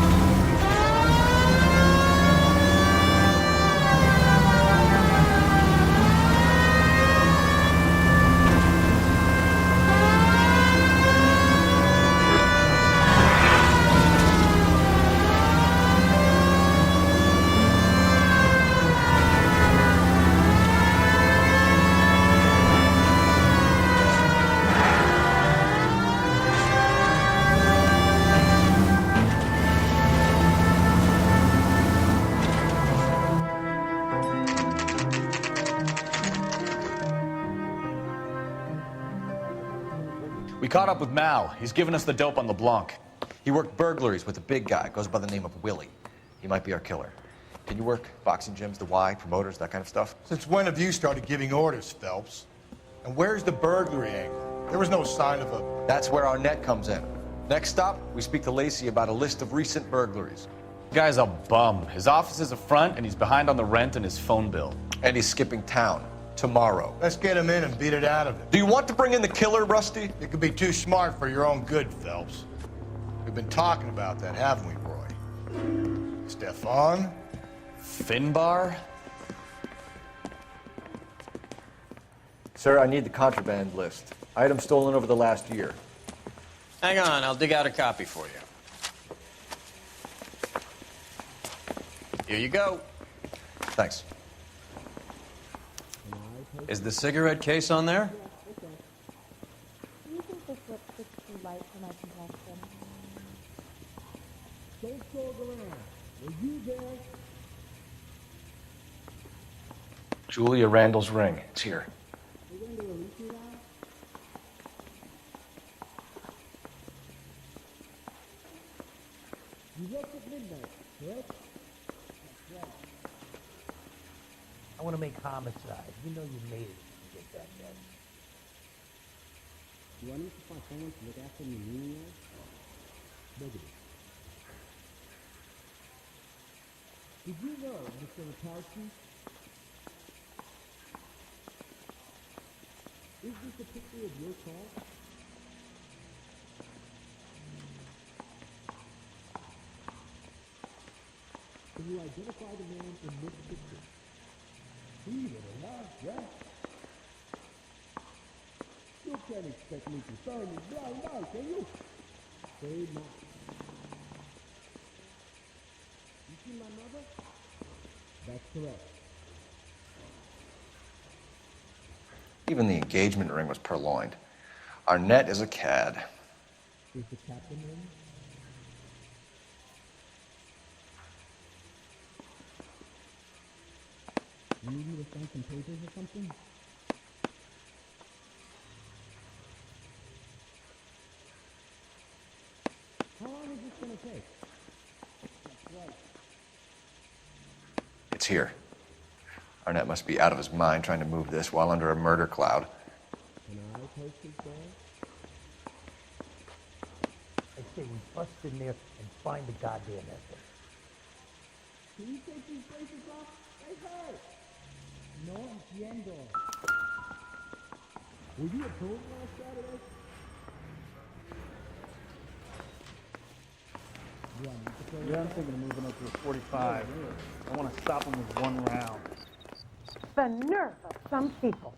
We caught up with Mao. He's given us the dope on LeBlanc. He worked burglaries with a big guy, goes by the name of Willie. He might be our killer. Can you work boxing gyms, the Y, promoters, that kind of stuff? Since when have you started giving orders, Phelps? And where's the burglary angle? There was no sign of a... That's where our net comes in. Next stop, we speak to Lacey about a list of recent burglaries. The guy's a bum. His office is a front, and he's behind on the rent and his phone bill. And he's skipping town. Tomorrow. Let's get him in and beat it out of him. Do you want to bring in the killer, Rusty? You could be too smart for your own good, Phelps. We've been talking about that, haven't we, Roy? Stefan? Finbar? Sir, I need the contraband list. Items stolen over the last year. Hang on, I'll dig out a copy for you. Here you go. Thanks. Is the cigarette case on there? Do you think this lipstick's too light for my complexion? Don't talk around. Were you there? Julia Randall's ring. It's here. We're going to release you now? You left at midnight, correct? That's right. I want to make homicide. You know you made it to get that dead. Do I need to find someone to look after me meanwhile? Negative. Did you know, Mr. Rakowski? Is this a picture of your car? Can you identify the man in this picture? Believe it or not, yes. You can't expect me to turn a blind eye, can you? Say not. You see my mother? That's correct. Even the engagement ring was purloined. Our net is a cad. Is the captain in? You need me to sign some papers or something? How long is this gonna take? That's right. It's here. Arnett must be out of his mind trying to move this while under a murder cloud. Can I post it there? I say we bust in there and find the goddamn ethic. Can you take these braces off? They hurt! No entiendo. Were you at home last Saturday? Yeah, I'm thinking of moving up to a 45. I want to stop him with one round. The nerve of some people.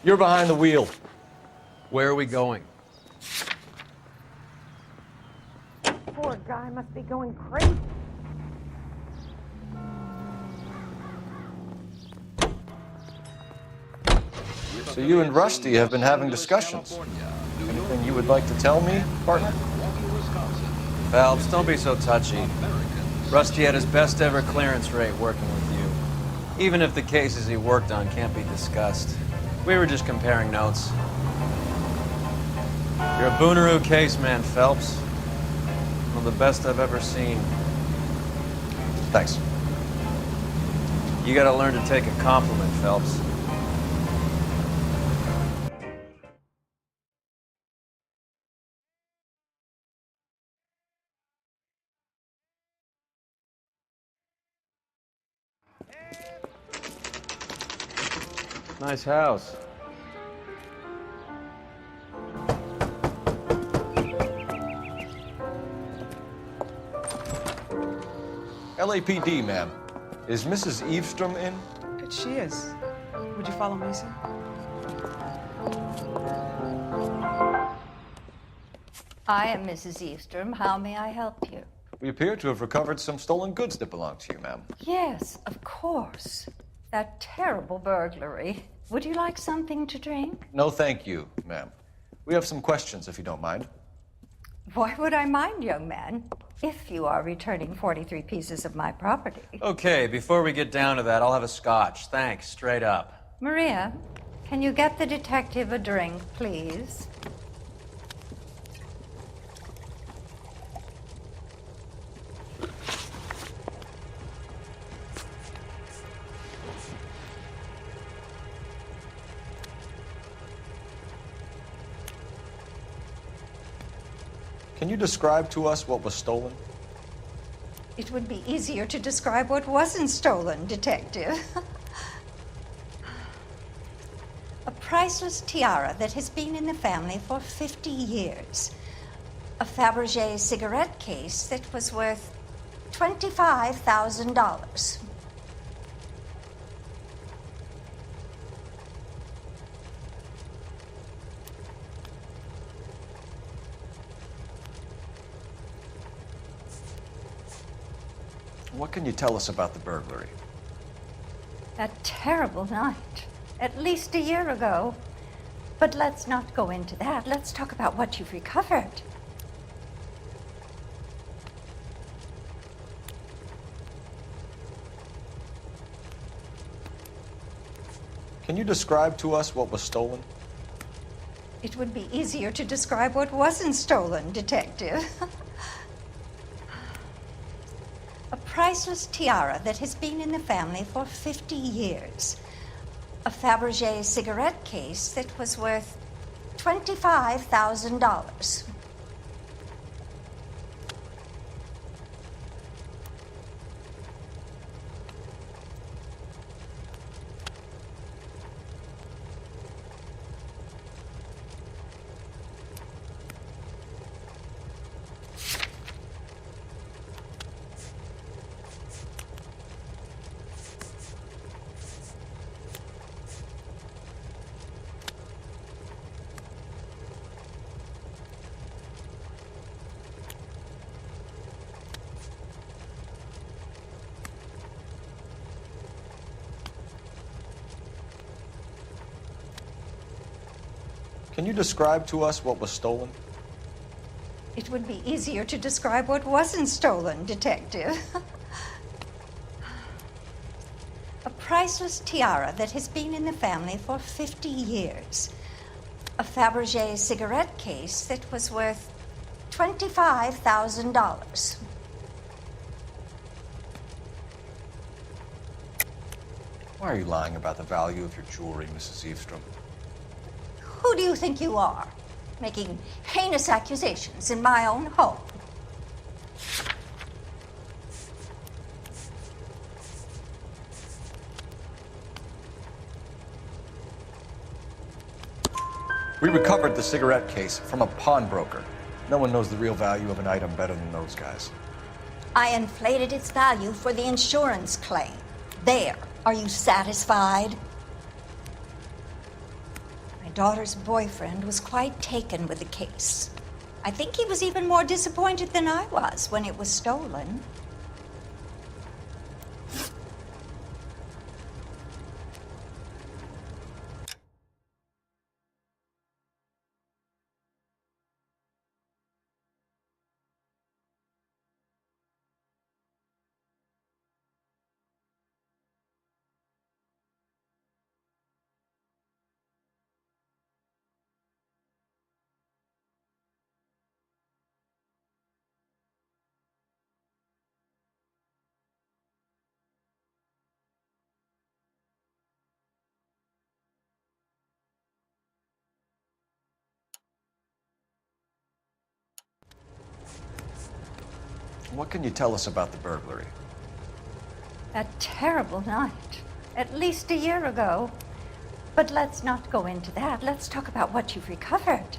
You're behind the wheel. Where are we going? Poor guy must be going crazy. So you and Rusty have been having discussions. Anything you would like to tell me, partner? Phelps, don't be so touchy. Rusty had his best ever clearance rate working with you. Even if the cases he worked on can't be discussed. We were just comparing notes. You're a Booneroo case man, Phelps. One of the best I've ever seen. Thanks. You gotta learn to take a compliment, Phelps. Nice house. LAPD, ma'am. Is Mrs. Eavestrom in? She is. Would you follow me, sir? I am Mrs. Eavestrom. How may I help you? We appear to have recovered some stolen goods that belong to you, ma'am. Yes, of course. That terrible burglary. Would you like something to drink? No, thank you, ma'am. We have some questions, if you don't mind. Why would I mind, young man, if you are returning 43 pieces of my property? Okay, before we get down to that, I'll have a scotch. Thanks, straight up. Maria, can you get the detective a drink, please? Can you describe to us what was stolen? It would be easier to describe what wasn't stolen, Detective. A priceless tiara that has been in the family for 50 years. A Fabergé cigarette case that was worth $25,000. What can you tell us about the burglary? That terrible night, at least a year ago. But let's not go into that. Let's talk about what you've recovered. Can you describe to us what was stolen? It would be easier to describe what wasn't stolen, Detective. A priceless tiara that has been in the family for 50 years. A Fabergé cigarette case that was worth $25,000. Can you describe to us what was stolen? It would be easier to describe what wasn't stolen, Detective. A priceless tiara that has been in the family for 50 years. A Fabergé cigarette case that was worth $25,000. Why are you lying about the value of your jewelry, Mrs. Eavestrom? Who do you think you are, making heinous accusations in my own home? We recovered the cigarette case from a pawnbroker. No one knows the real value of an item better than those guys. I inflated its value for the insurance claim. There. Are you satisfied? My daughter's boyfriend was quite taken with the case. I think he was even more disappointed than I was when it was stolen. What can you tell us about the burglary? A terrible night. At least a year ago. But let's not go into that. Let's talk about what you've recovered.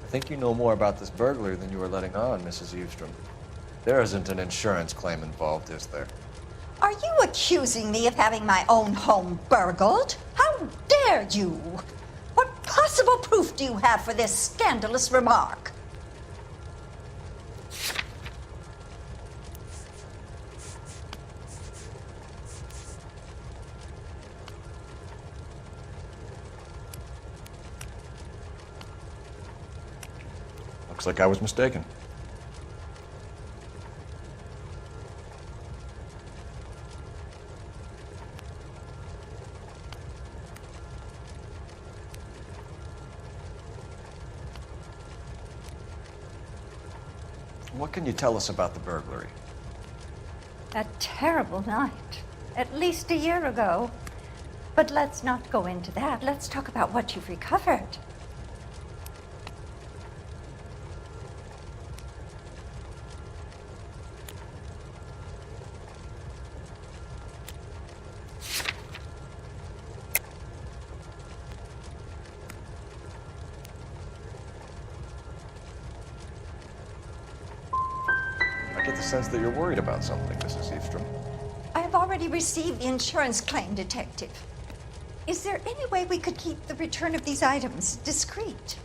I think you know more about this burglary than you were letting on, Mrs. Eavestrom. There isn't an insurance claim involved, is there? Are you accusing me of having my own home burgled? How dare you? What possible proof do you have for this scandalous remark? Looks like I was mistaken. What can you tell us about the burglary? A terrible night. At least a year ago. But let's not go into that. Let's talk about what you've recovered. I get the sense that you're worried about something, Mrs. Eavestrom. I have already received the insurance claim, Detective. Is there any way we could keep the return of these items discreet?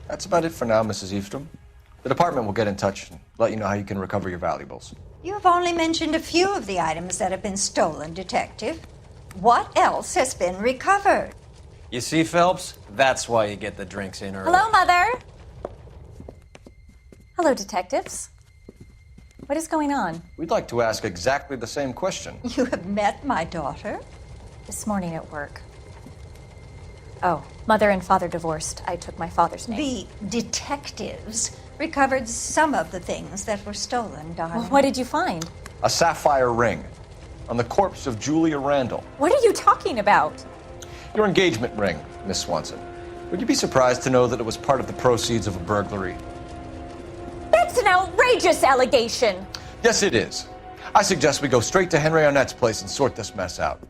That's about it for now, Mrs. Eavestrom. The department will get in touch and let you know how you can recover your valuables. You have only mentioned a few of the items that have been stolen, Detective. What else has been recovered? You see, Phelps? That's why you get the drinks in early. Hello, Mother. Hello, detectives. What is going on? We'd like to ask exactly the same question. You have met my daughter? This morning at work. Oh, mother and father divorced. I took my father's name. The detectives recovered some of the things that were stolen, darling. Well, what did you find? A sapphire ring on the corpse of Julia Randall. What are you talking about? Your engagement ring, Miss Swanson. Would you be surprised to know that it was part of the proceeds of a burglary? That's an outrageous allegation. Yes, it is. I suggest we go straight to Henry Arnett's place and sort this mess out.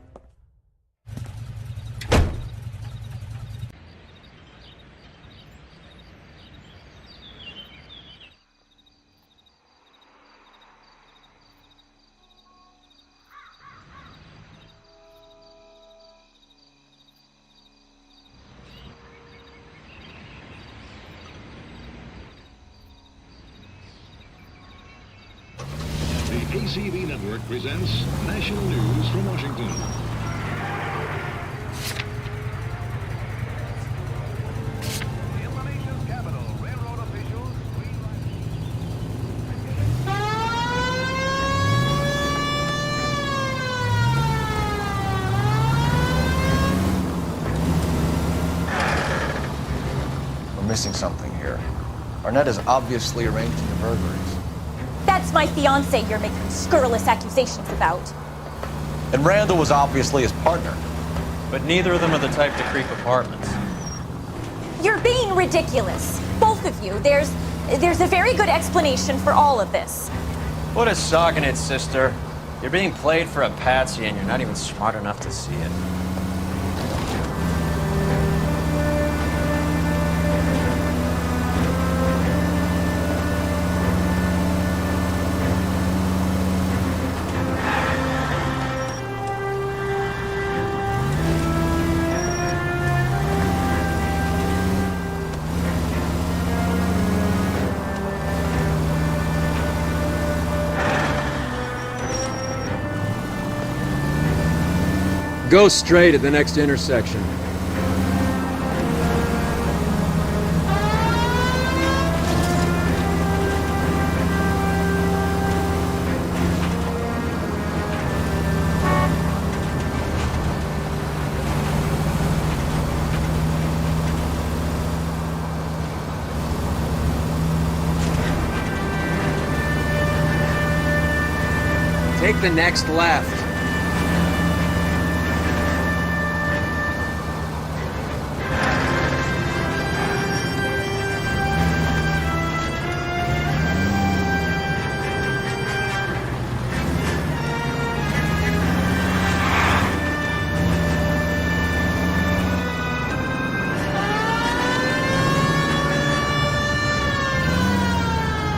The ACB Network presents National News from Washington. Indonesia's capital, railroad officials We're missing something here. Arnett is obviously arranging the burglaries. That's my fiancé you're making scurrilous accusations about. And Randall was obviously his partner. But neither of them are the type to creep apartments. You're being ridiculous. Both of you. There's a very good explanation for all of this. What a sock in it, sister. You're being played for a patsy and you're not even smart enough to see it. Go straight at the next intersection. the next left.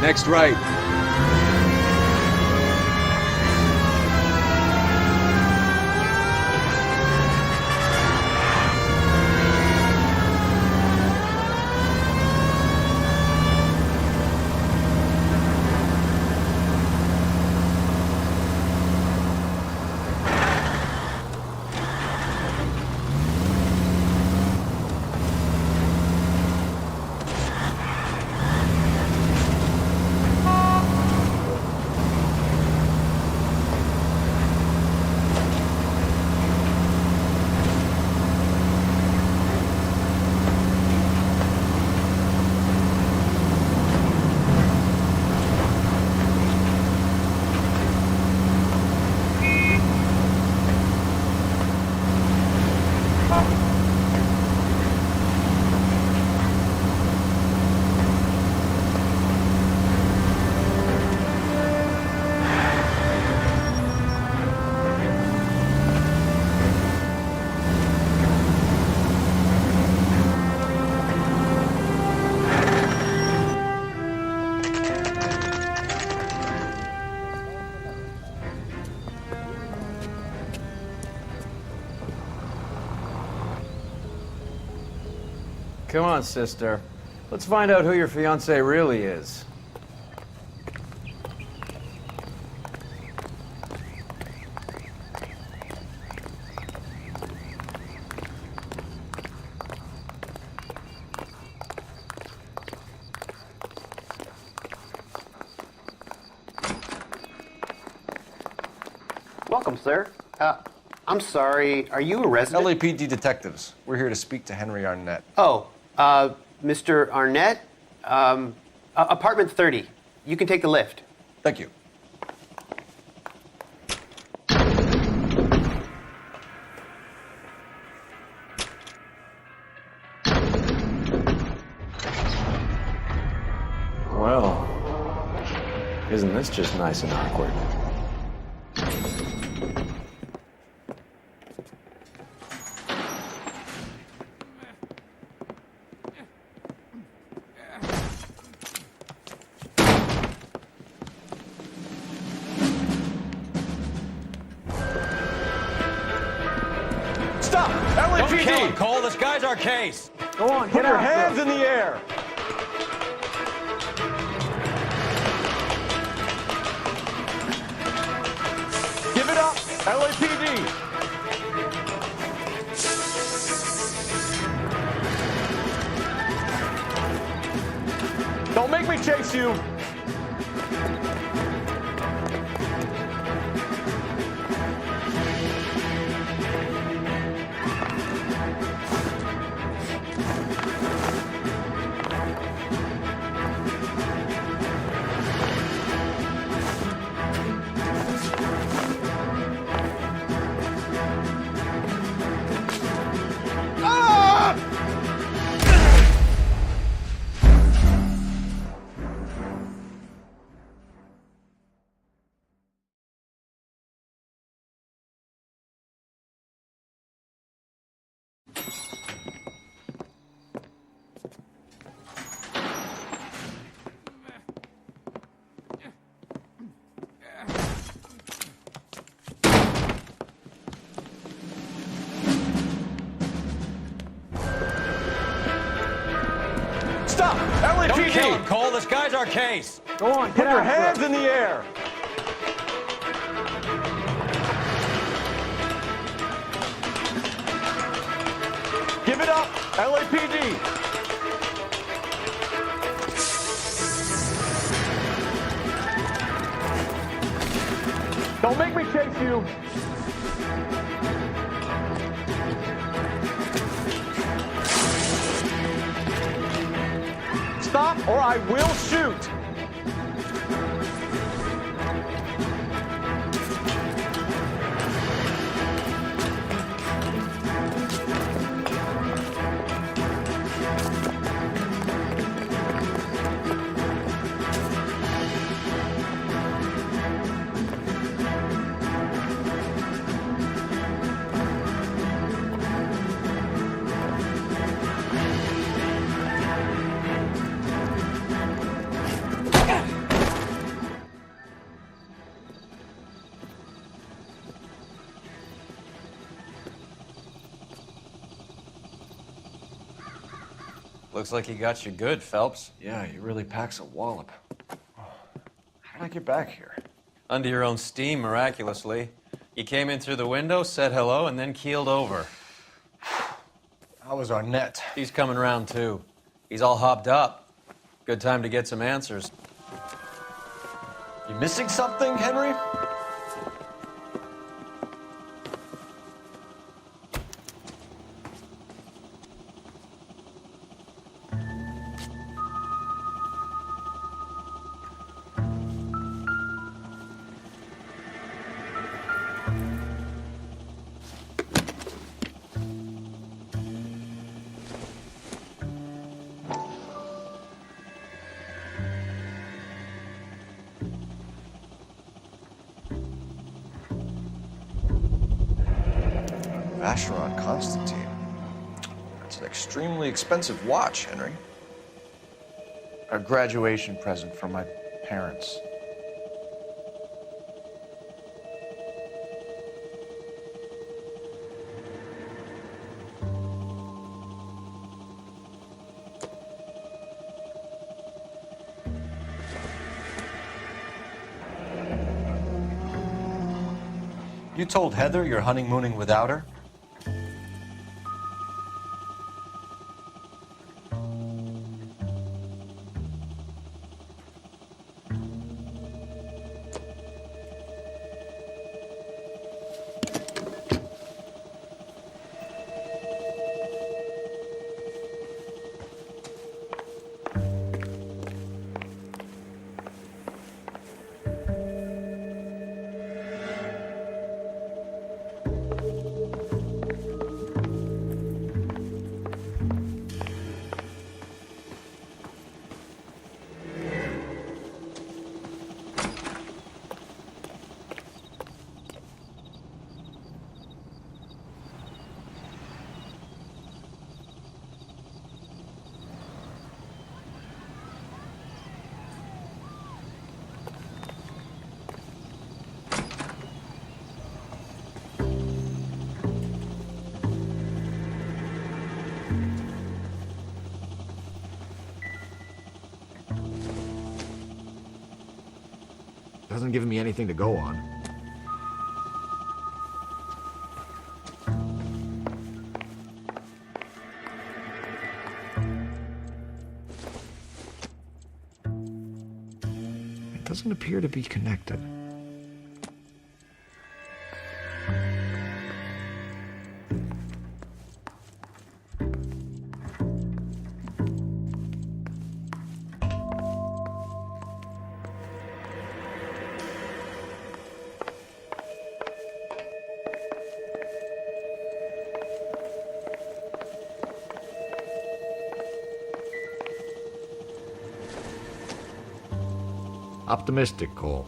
Next right. Come on, sister. Let's find out who your fiancé really is. Welcome, sir. I'm sorry, are you a resident? LAPD detectives. We're here to speak to Henry Arnett. Oh, Mr. Arnett? Apartment 30. You can take the lift. Thank you. Well, isn't this just nice and awkward? Stop! LAPD! Don't kill him, Cole. This guy's our case. Go on, put your hands in the air. Give it up, LAPD. Don't make me chase you. Stop! LAPD! Don't kill him, Cole. This guy's our case. Go on, put your hands in the air. Give it up, LAPD. Don't make me chase you. Stop or I will shoot. Looks like he got you good, Phelps. Yeah, he really packs a wallop. How did I get back here? Under your own steam, miraculously. You came in through the window, said hello, and then keeled over. How was Arnett? He's coming round, too. He's all hopped up. Good time to get some answers. You missing something, Henry? Vacheron Constantine. That's an extremely expensive watch, Henry. A graduation present from my parents. You told Heather you're honeymooning without her? Doesn't give me anything to go on. It doesn't appear to be connected. Optimistic, Cole.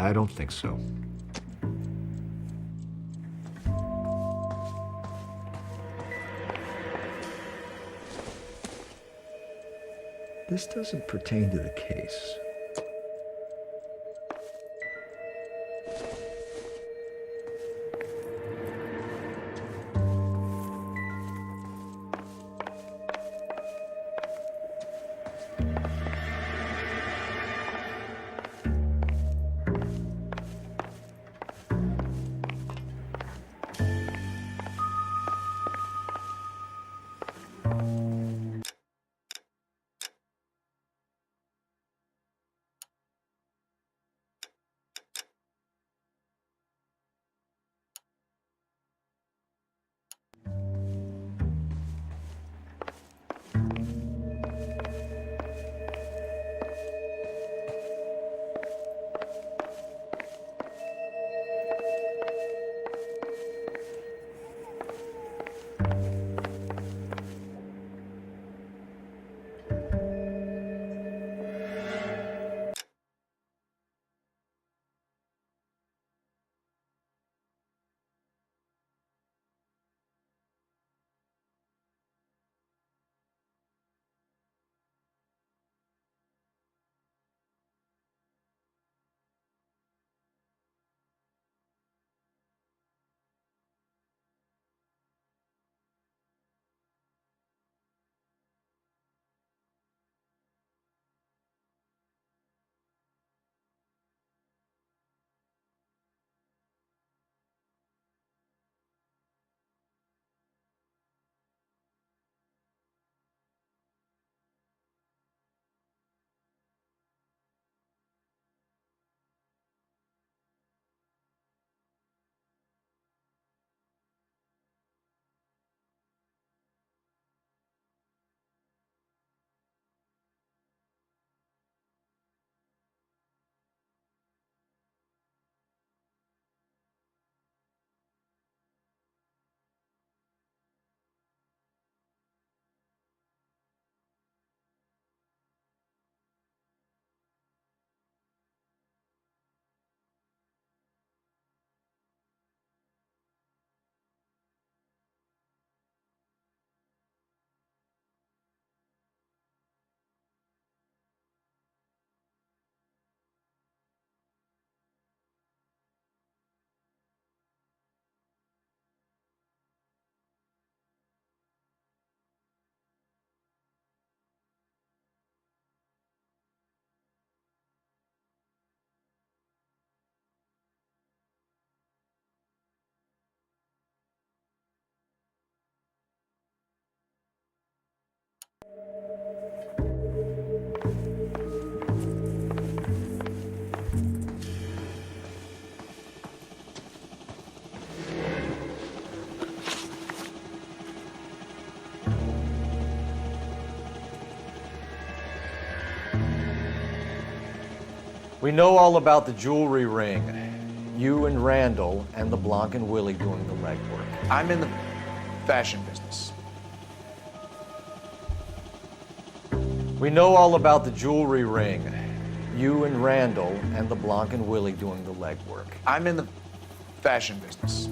I don't think so. This doesn't pertain to the case. We know all about the jewelry ring. You and Randall and LeBlanc and Willie doing the legwork. I'm in the fashion business. We know all about the jewelry ring. You and Randall and LeBlanc and Willie doing the legwork. I'm in the fashion business.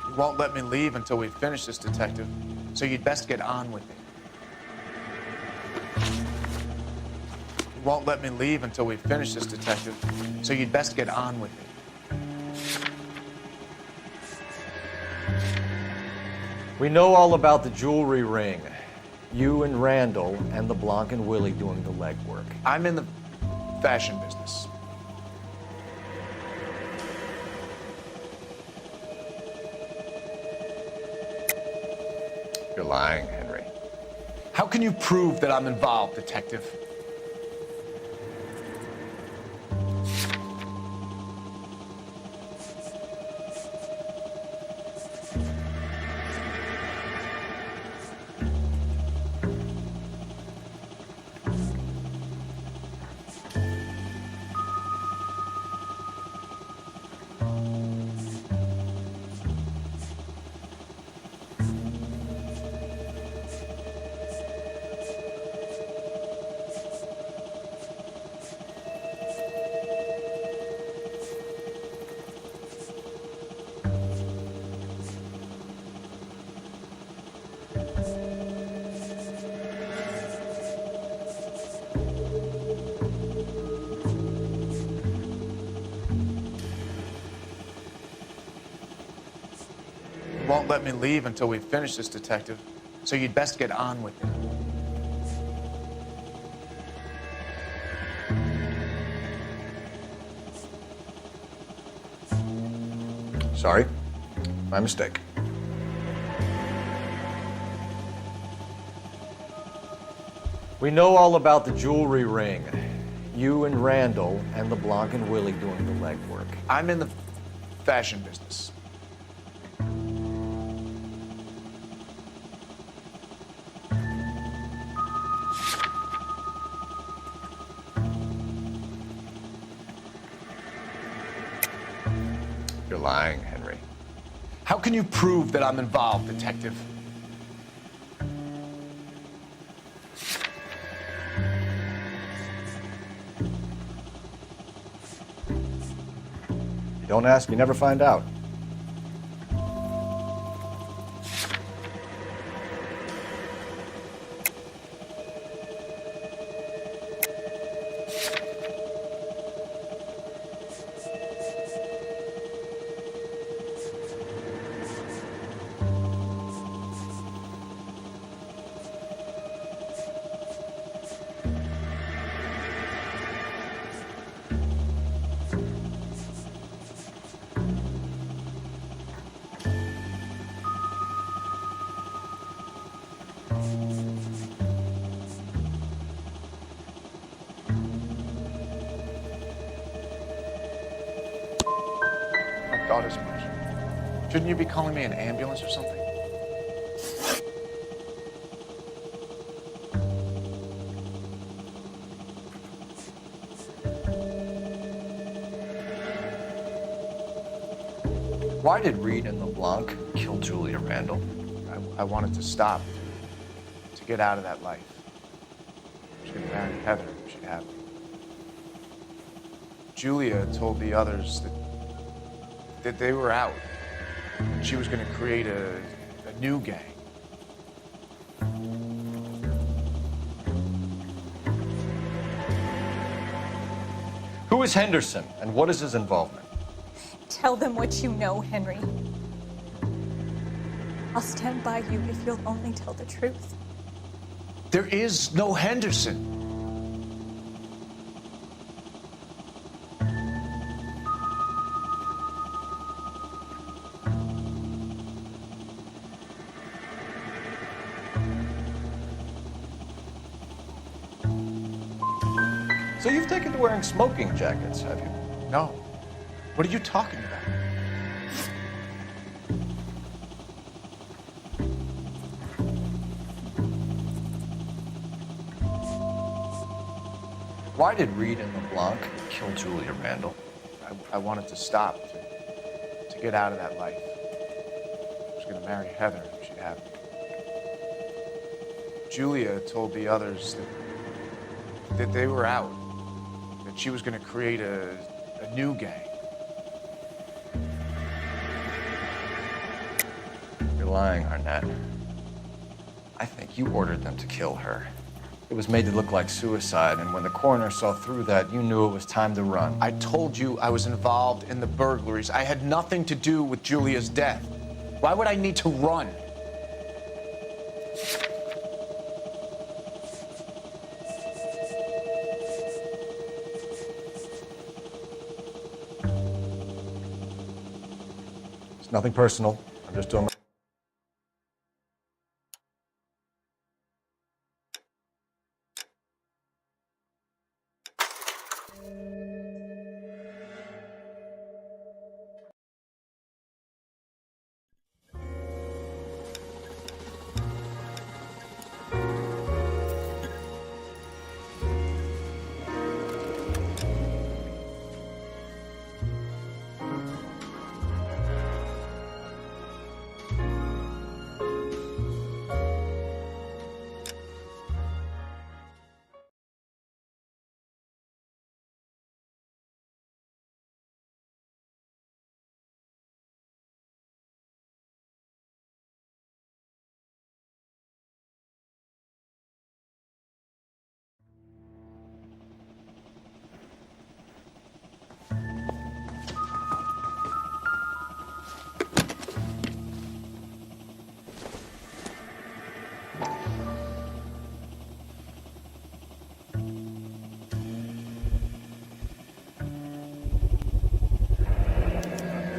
You won't let me leave until we finish this, detective, so you'd best get on with it. You won't let me leave until we finish this, detective, so you'd best get on with it. We know all about the jewelry ring. You and Randall and LeBlanc and Willie doing the legwork. I'm in the fashion business. You're lying, Henry. How can you prove that I'm involved, detective? won't let me leave until we finish this, Detective. So you'd best get on with it. Sorry. My mistake. We know all about the jewelry ring. You and Randall and LeBlanc and Willie doing the legwork. I'm in the fashion business. You're lying, Henry. How can you prove that I'm involved, Detective? You don't ask, you never find out. I thought as much. Shouldn't you be calling me an ambulance or something? Why did Reed and LeBlanc kill Julia Randall? I wanted to stop, to get out of that life. I was going to marry Heather if she'd have me. Julia told the others that they were out. She was going to create a new gang. Who is Henderson, and what is his involvement? Tell them what you know, Henry. I'll stand by you if you'll only tell the truth. There is no Henderson. So you've taken to wearing smoking jackets, have you? No. What are you talking about? Why did Reed and LeBlanc kill Julia Randall? I wanted to stop, to get out of that life. I was going to marry Heather if she'd have me. Julia told the others that they were out, that she was going to create a new gang. You're lying, Arnett. I think you ordered them to kill her. It was made to look like suicide, and when the coroner saw through that, you knew it was time to run. I told you I was involved in the burglaries. I had nothing to do with Julia's death. Why would I need to run? It's nothing personal. I'm just doing my...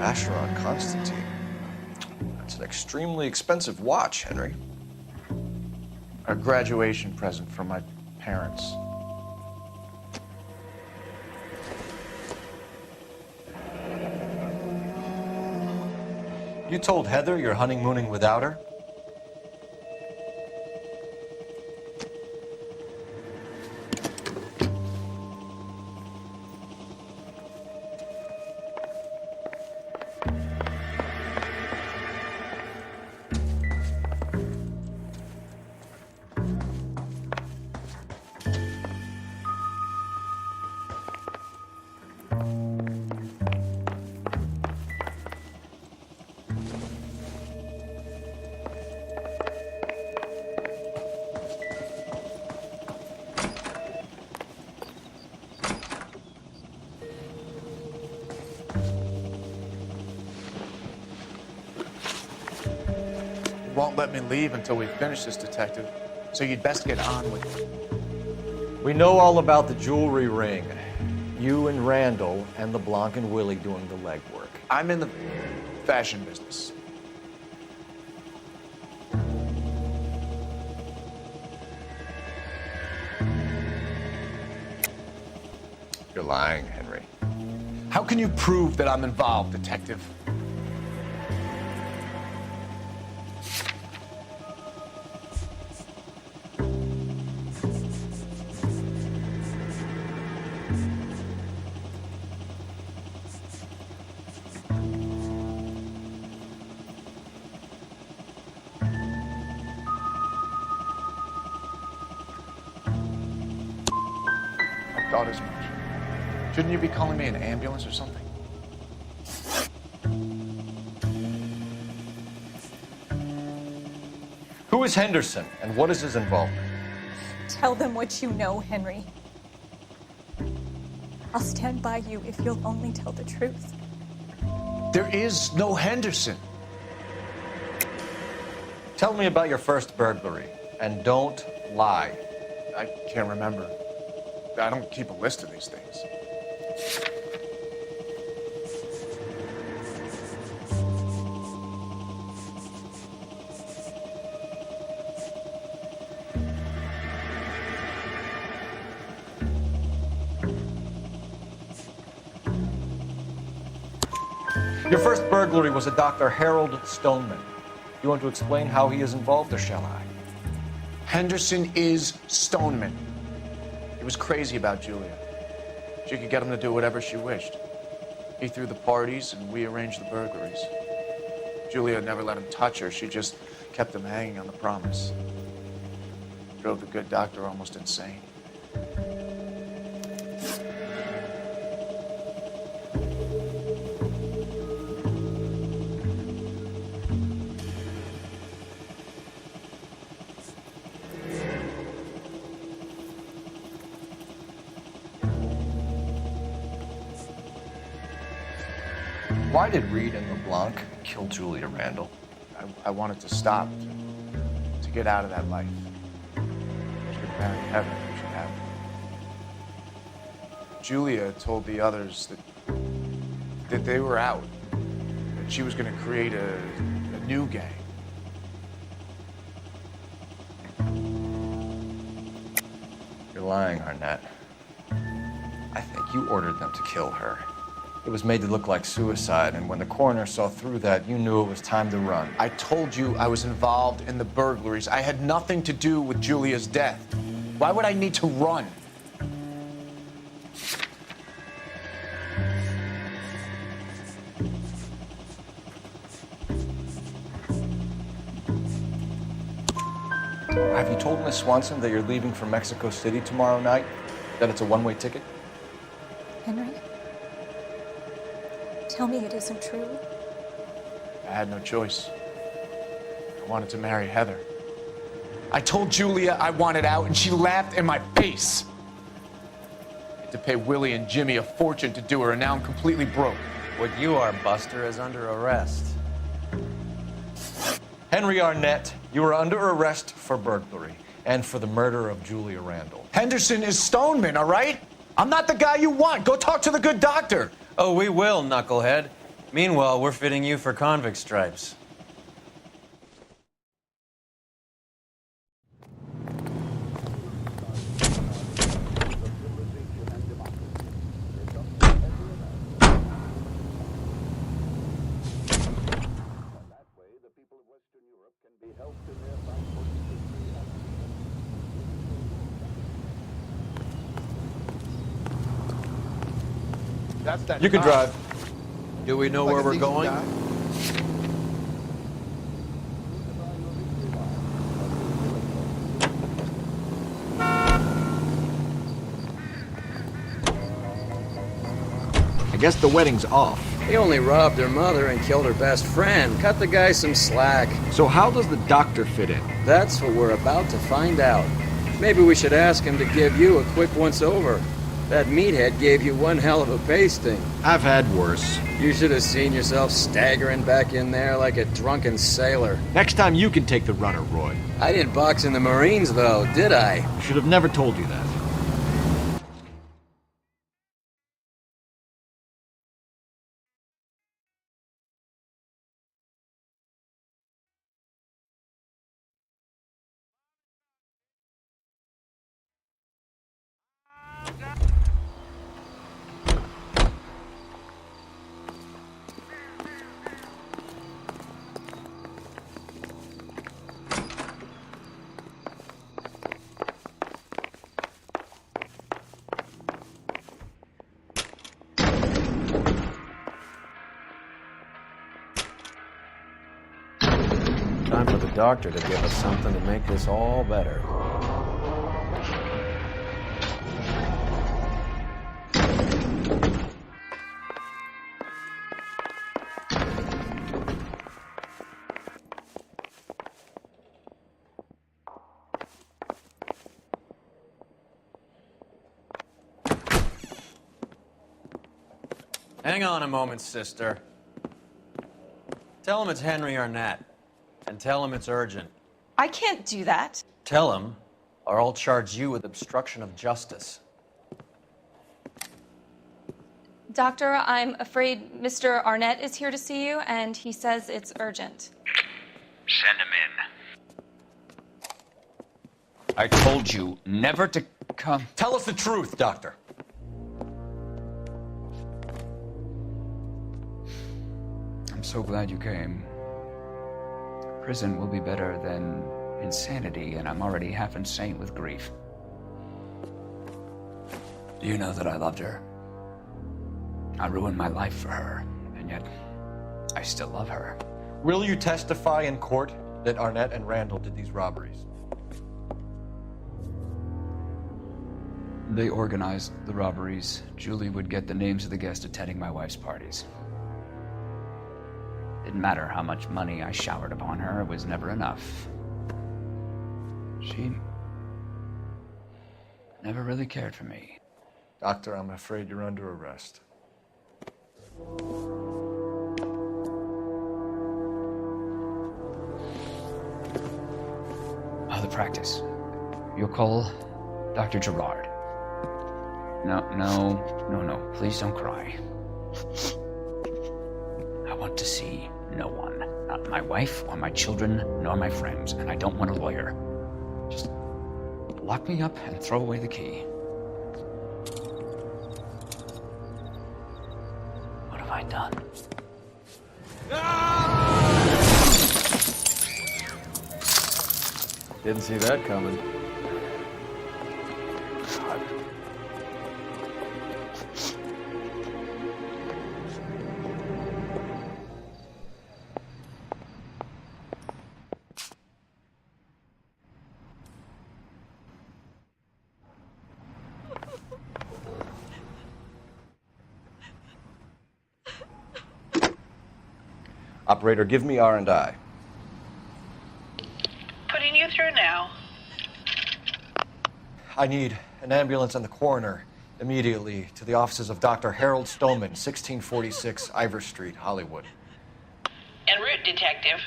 Vacheron Constantine. That's an extremely expensive watch, Henry. A graduation present from my parents. You told Heather you're honeymooning without her? Won't let me leave until we finish this, detective. So you'd best get on with it. We know all about the jewelry ring. You and Randall and LeBlanc and Willie doing the legwork. I'm in the fashion business. You're lying, Henry. How can you prove that I'm involved, detective? I thought as much. Shouldn't you be calling me an ambulance or something? Who is Henderson, and what is his involvement? Tell them what you know, Henry. I'll stand by you if you'll only tell the truth. There is no Henderson. Tell me about your first burglary, and don't lie. I can't remember. I don't keep a list of these things. Your first burglary was a Dr. Harold Stoneman. You want to explain how he is involved, or shall I? Henderson is Stoneman. He was crazy about Julia. She could get him to do whatever she wished. He threw the parties, and we arranged the burglaries. Julia never let him touch her. She just kept him hanging on the promise. Drove the good doctor almost insane. Why did Reed and LeBlanc kill Julia Randall? I wanted to stop, to get out of that life. She could marry Heather if she had me. Julia told the others that they were out, that she was going to create a new gang. You're lying, Arnett. I think you ordered them to kill her. It was made to look like suicide, and when the coroner saw through that, you knew it was time to run. I told you I was involved in the burglaries. I had nothing to do with Julia's death. Why would I need to run? Have you told Miss Swanson that you're leaving for Mexico City tomorrow night? That it's a one-way ticket? Henry? Tell me it isn't true. I had no choice. I wanted to marry Heather. I told Julia I wanted out, and she laughed in my face. I had to pay Willie and Jimmy a fortune to do her, and now I'm completely broke. What you are, Buster, is under arrest. Henry Arnett, you are under arrest for burglary and for the murder of Julia Randall. Henderson is Stoneman, all right? I'm not the guy you want. Go talk to the good doctor. Oh, we will, knucklehead. Meanwhile, we're fitting you for convict stripes. That's that You can guy. drive. Do we know Like where a we're decent going? guy. I guess the wedding's off. He only robbed her mother and killed her best friend. Cut the guy some slack. So how does the doctor fit in? That's what we're about to find out. Maybe we should ask him to give you a quick once-over. That meathead gave you one hell of a pasting. I've had worse. You should have seen yourself staggering back in there like a drunken sailor. Next time you can take the runner, Roy. I didn't box in the Marines, though, did I? Should have never told you that. Time for the doctor to give us something to make this all better. Hang on a moment, sister. Tell him it's Henry Arnett. And tell him it's urgent. I can't do that. Tell him, or I'll charge you with obstruction of justice. Doctor, I'm afraid Mr. Arnett is here to see you, and he says it's urgent. Send him in. I told you never to come. Tell us the truth, Doctor. I'm so glad you came. Prison will be better than insanity, and I'm already half insane with grief. Do you know that I loved her? I ruined my life for her, and yet I still love her. Will you testify in court that Arnett and Randall did these robberies? They organized the robberies. Julie would get the names of the guests attending my wife's parties. Didn't matter how much money I showered upon her, it was never enough. She never really cared for me. Doctor, I'm afraid you're under arrest. Oh, the practice. You'll call Dr. Gerard. No. Please don't cry. I want to see no one. Not my wife, or my children, nor my friends. And I don't want a lawyer. Just lock me up and throw away the key. What have I done? Didn't see that coming. Operator, give me R&I. Putting you through now. I need an ambulance and the coroner immediately to the offices of Dr. Harold Stoneman, 1646 Ivor Street, Hollywood. En route, Detective.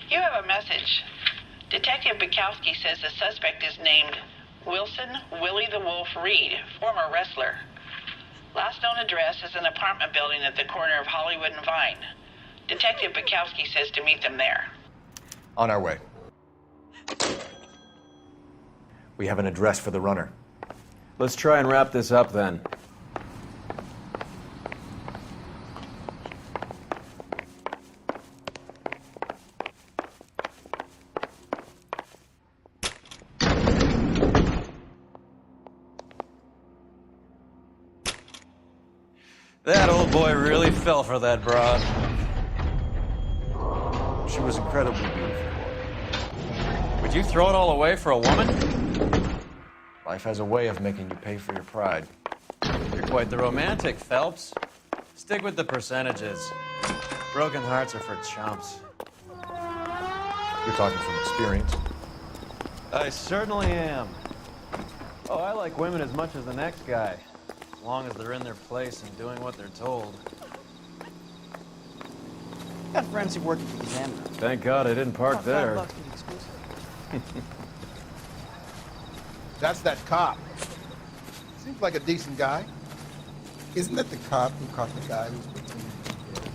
You have a message. Detective Bukowski says the suspect is named Wilson Willie the Wolf Reed, former wrestler. Last known address is an apartment building at the corner of Hollywood and Vine. Detective Bukowski says to meet them there. On our way. We have an address for the runner. Let's try and wrap this up then. That old boy really fell for that broad. She was incredibly beautiful. Would you throw it all away for a woman? Life has a way of making you pay for your pride. You're quite the romantic, Phelps. Stick with the percentages. Broken hearts are for chumps. You're talking from experience. I certainly am. Oh, I like women as much as the next guy. As long as they're in their place and doing what they're told. Got friends who work at the Examiner. Thank God I didn't park there. $5 for the exclusive. That's that cop. Seems like a decent guy. Isn't that the cop who caught the guy who's pretending to be dead?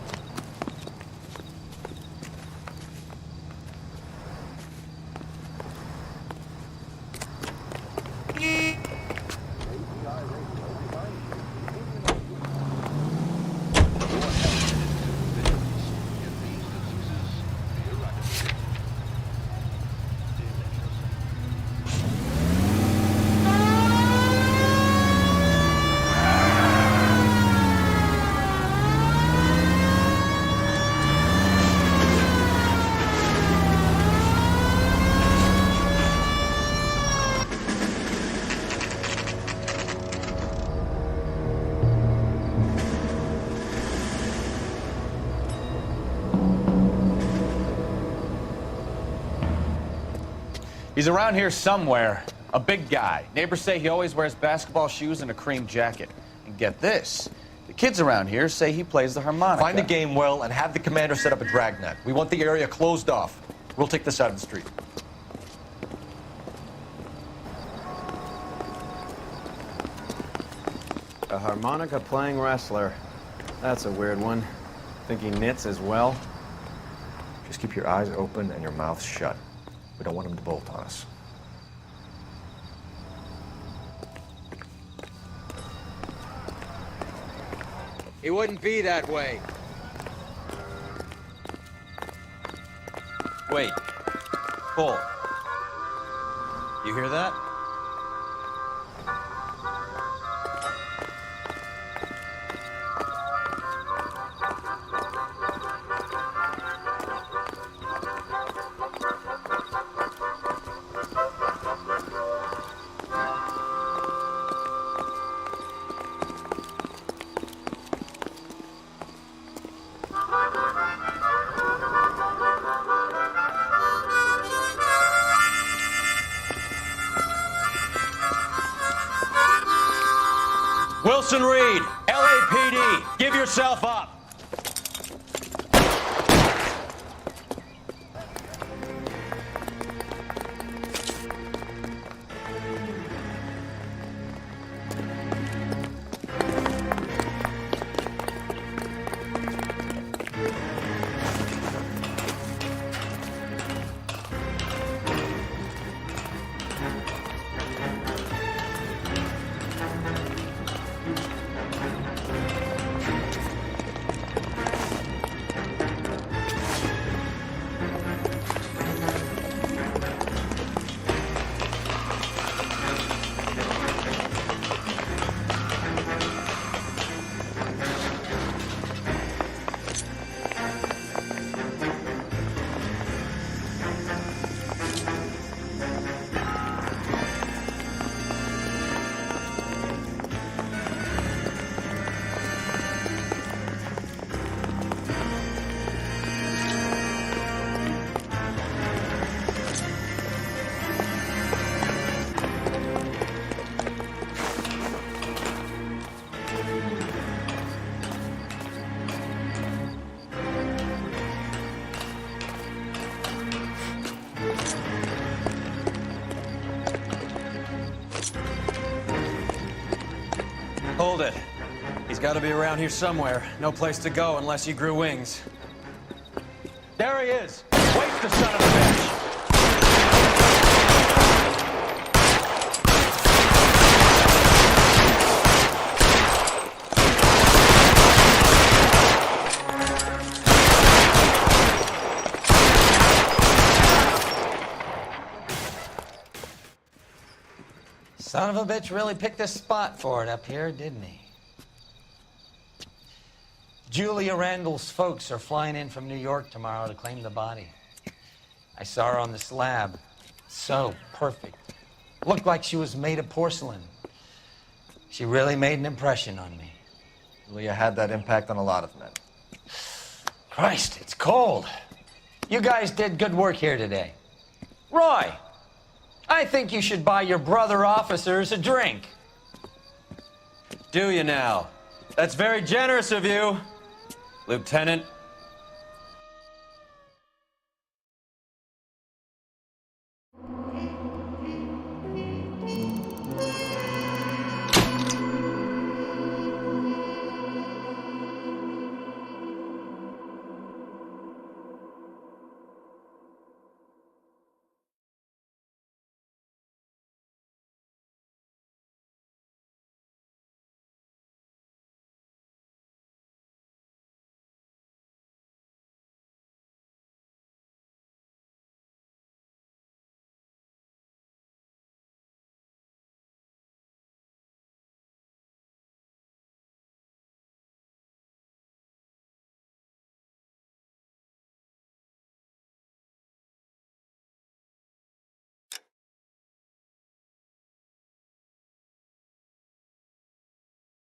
He's around here somewhere. A big guy. Neighbors say he always wears basketball shoes and a cream jacket. And get this, the kids around here say he plays the harmonica. Find the game well and have the commander set up a dragnet. We want the area closed off. We'll take this side of the street. A harmonica playing wrestler. That's a weird one. Think he knits as well? Just keep your eyes open and your mouth shut. We don't want him to bolt on us. He wouldn't be that way. Wait. Cole. You hear that? Wilson Reed, LAPD, give yourself up. Gotta be around here somewhere. No place to go unless he grew wings. There he is! Waste the son of a bitch! Son of a bitch really picked a spot for it up here, didn't he? Julia Randall's folks are flying in from New York tomorrow to claim the body. I saw her on the slab. So perfect. Looked like she was made of porcelain. She really made an impression on me. Julia had that impact on a lot of men. Christ, it's cold. You guys did good work here today. Roy, I think you should buy your brother officers a drink. Do you now? That's very generous of you, Lieutenant.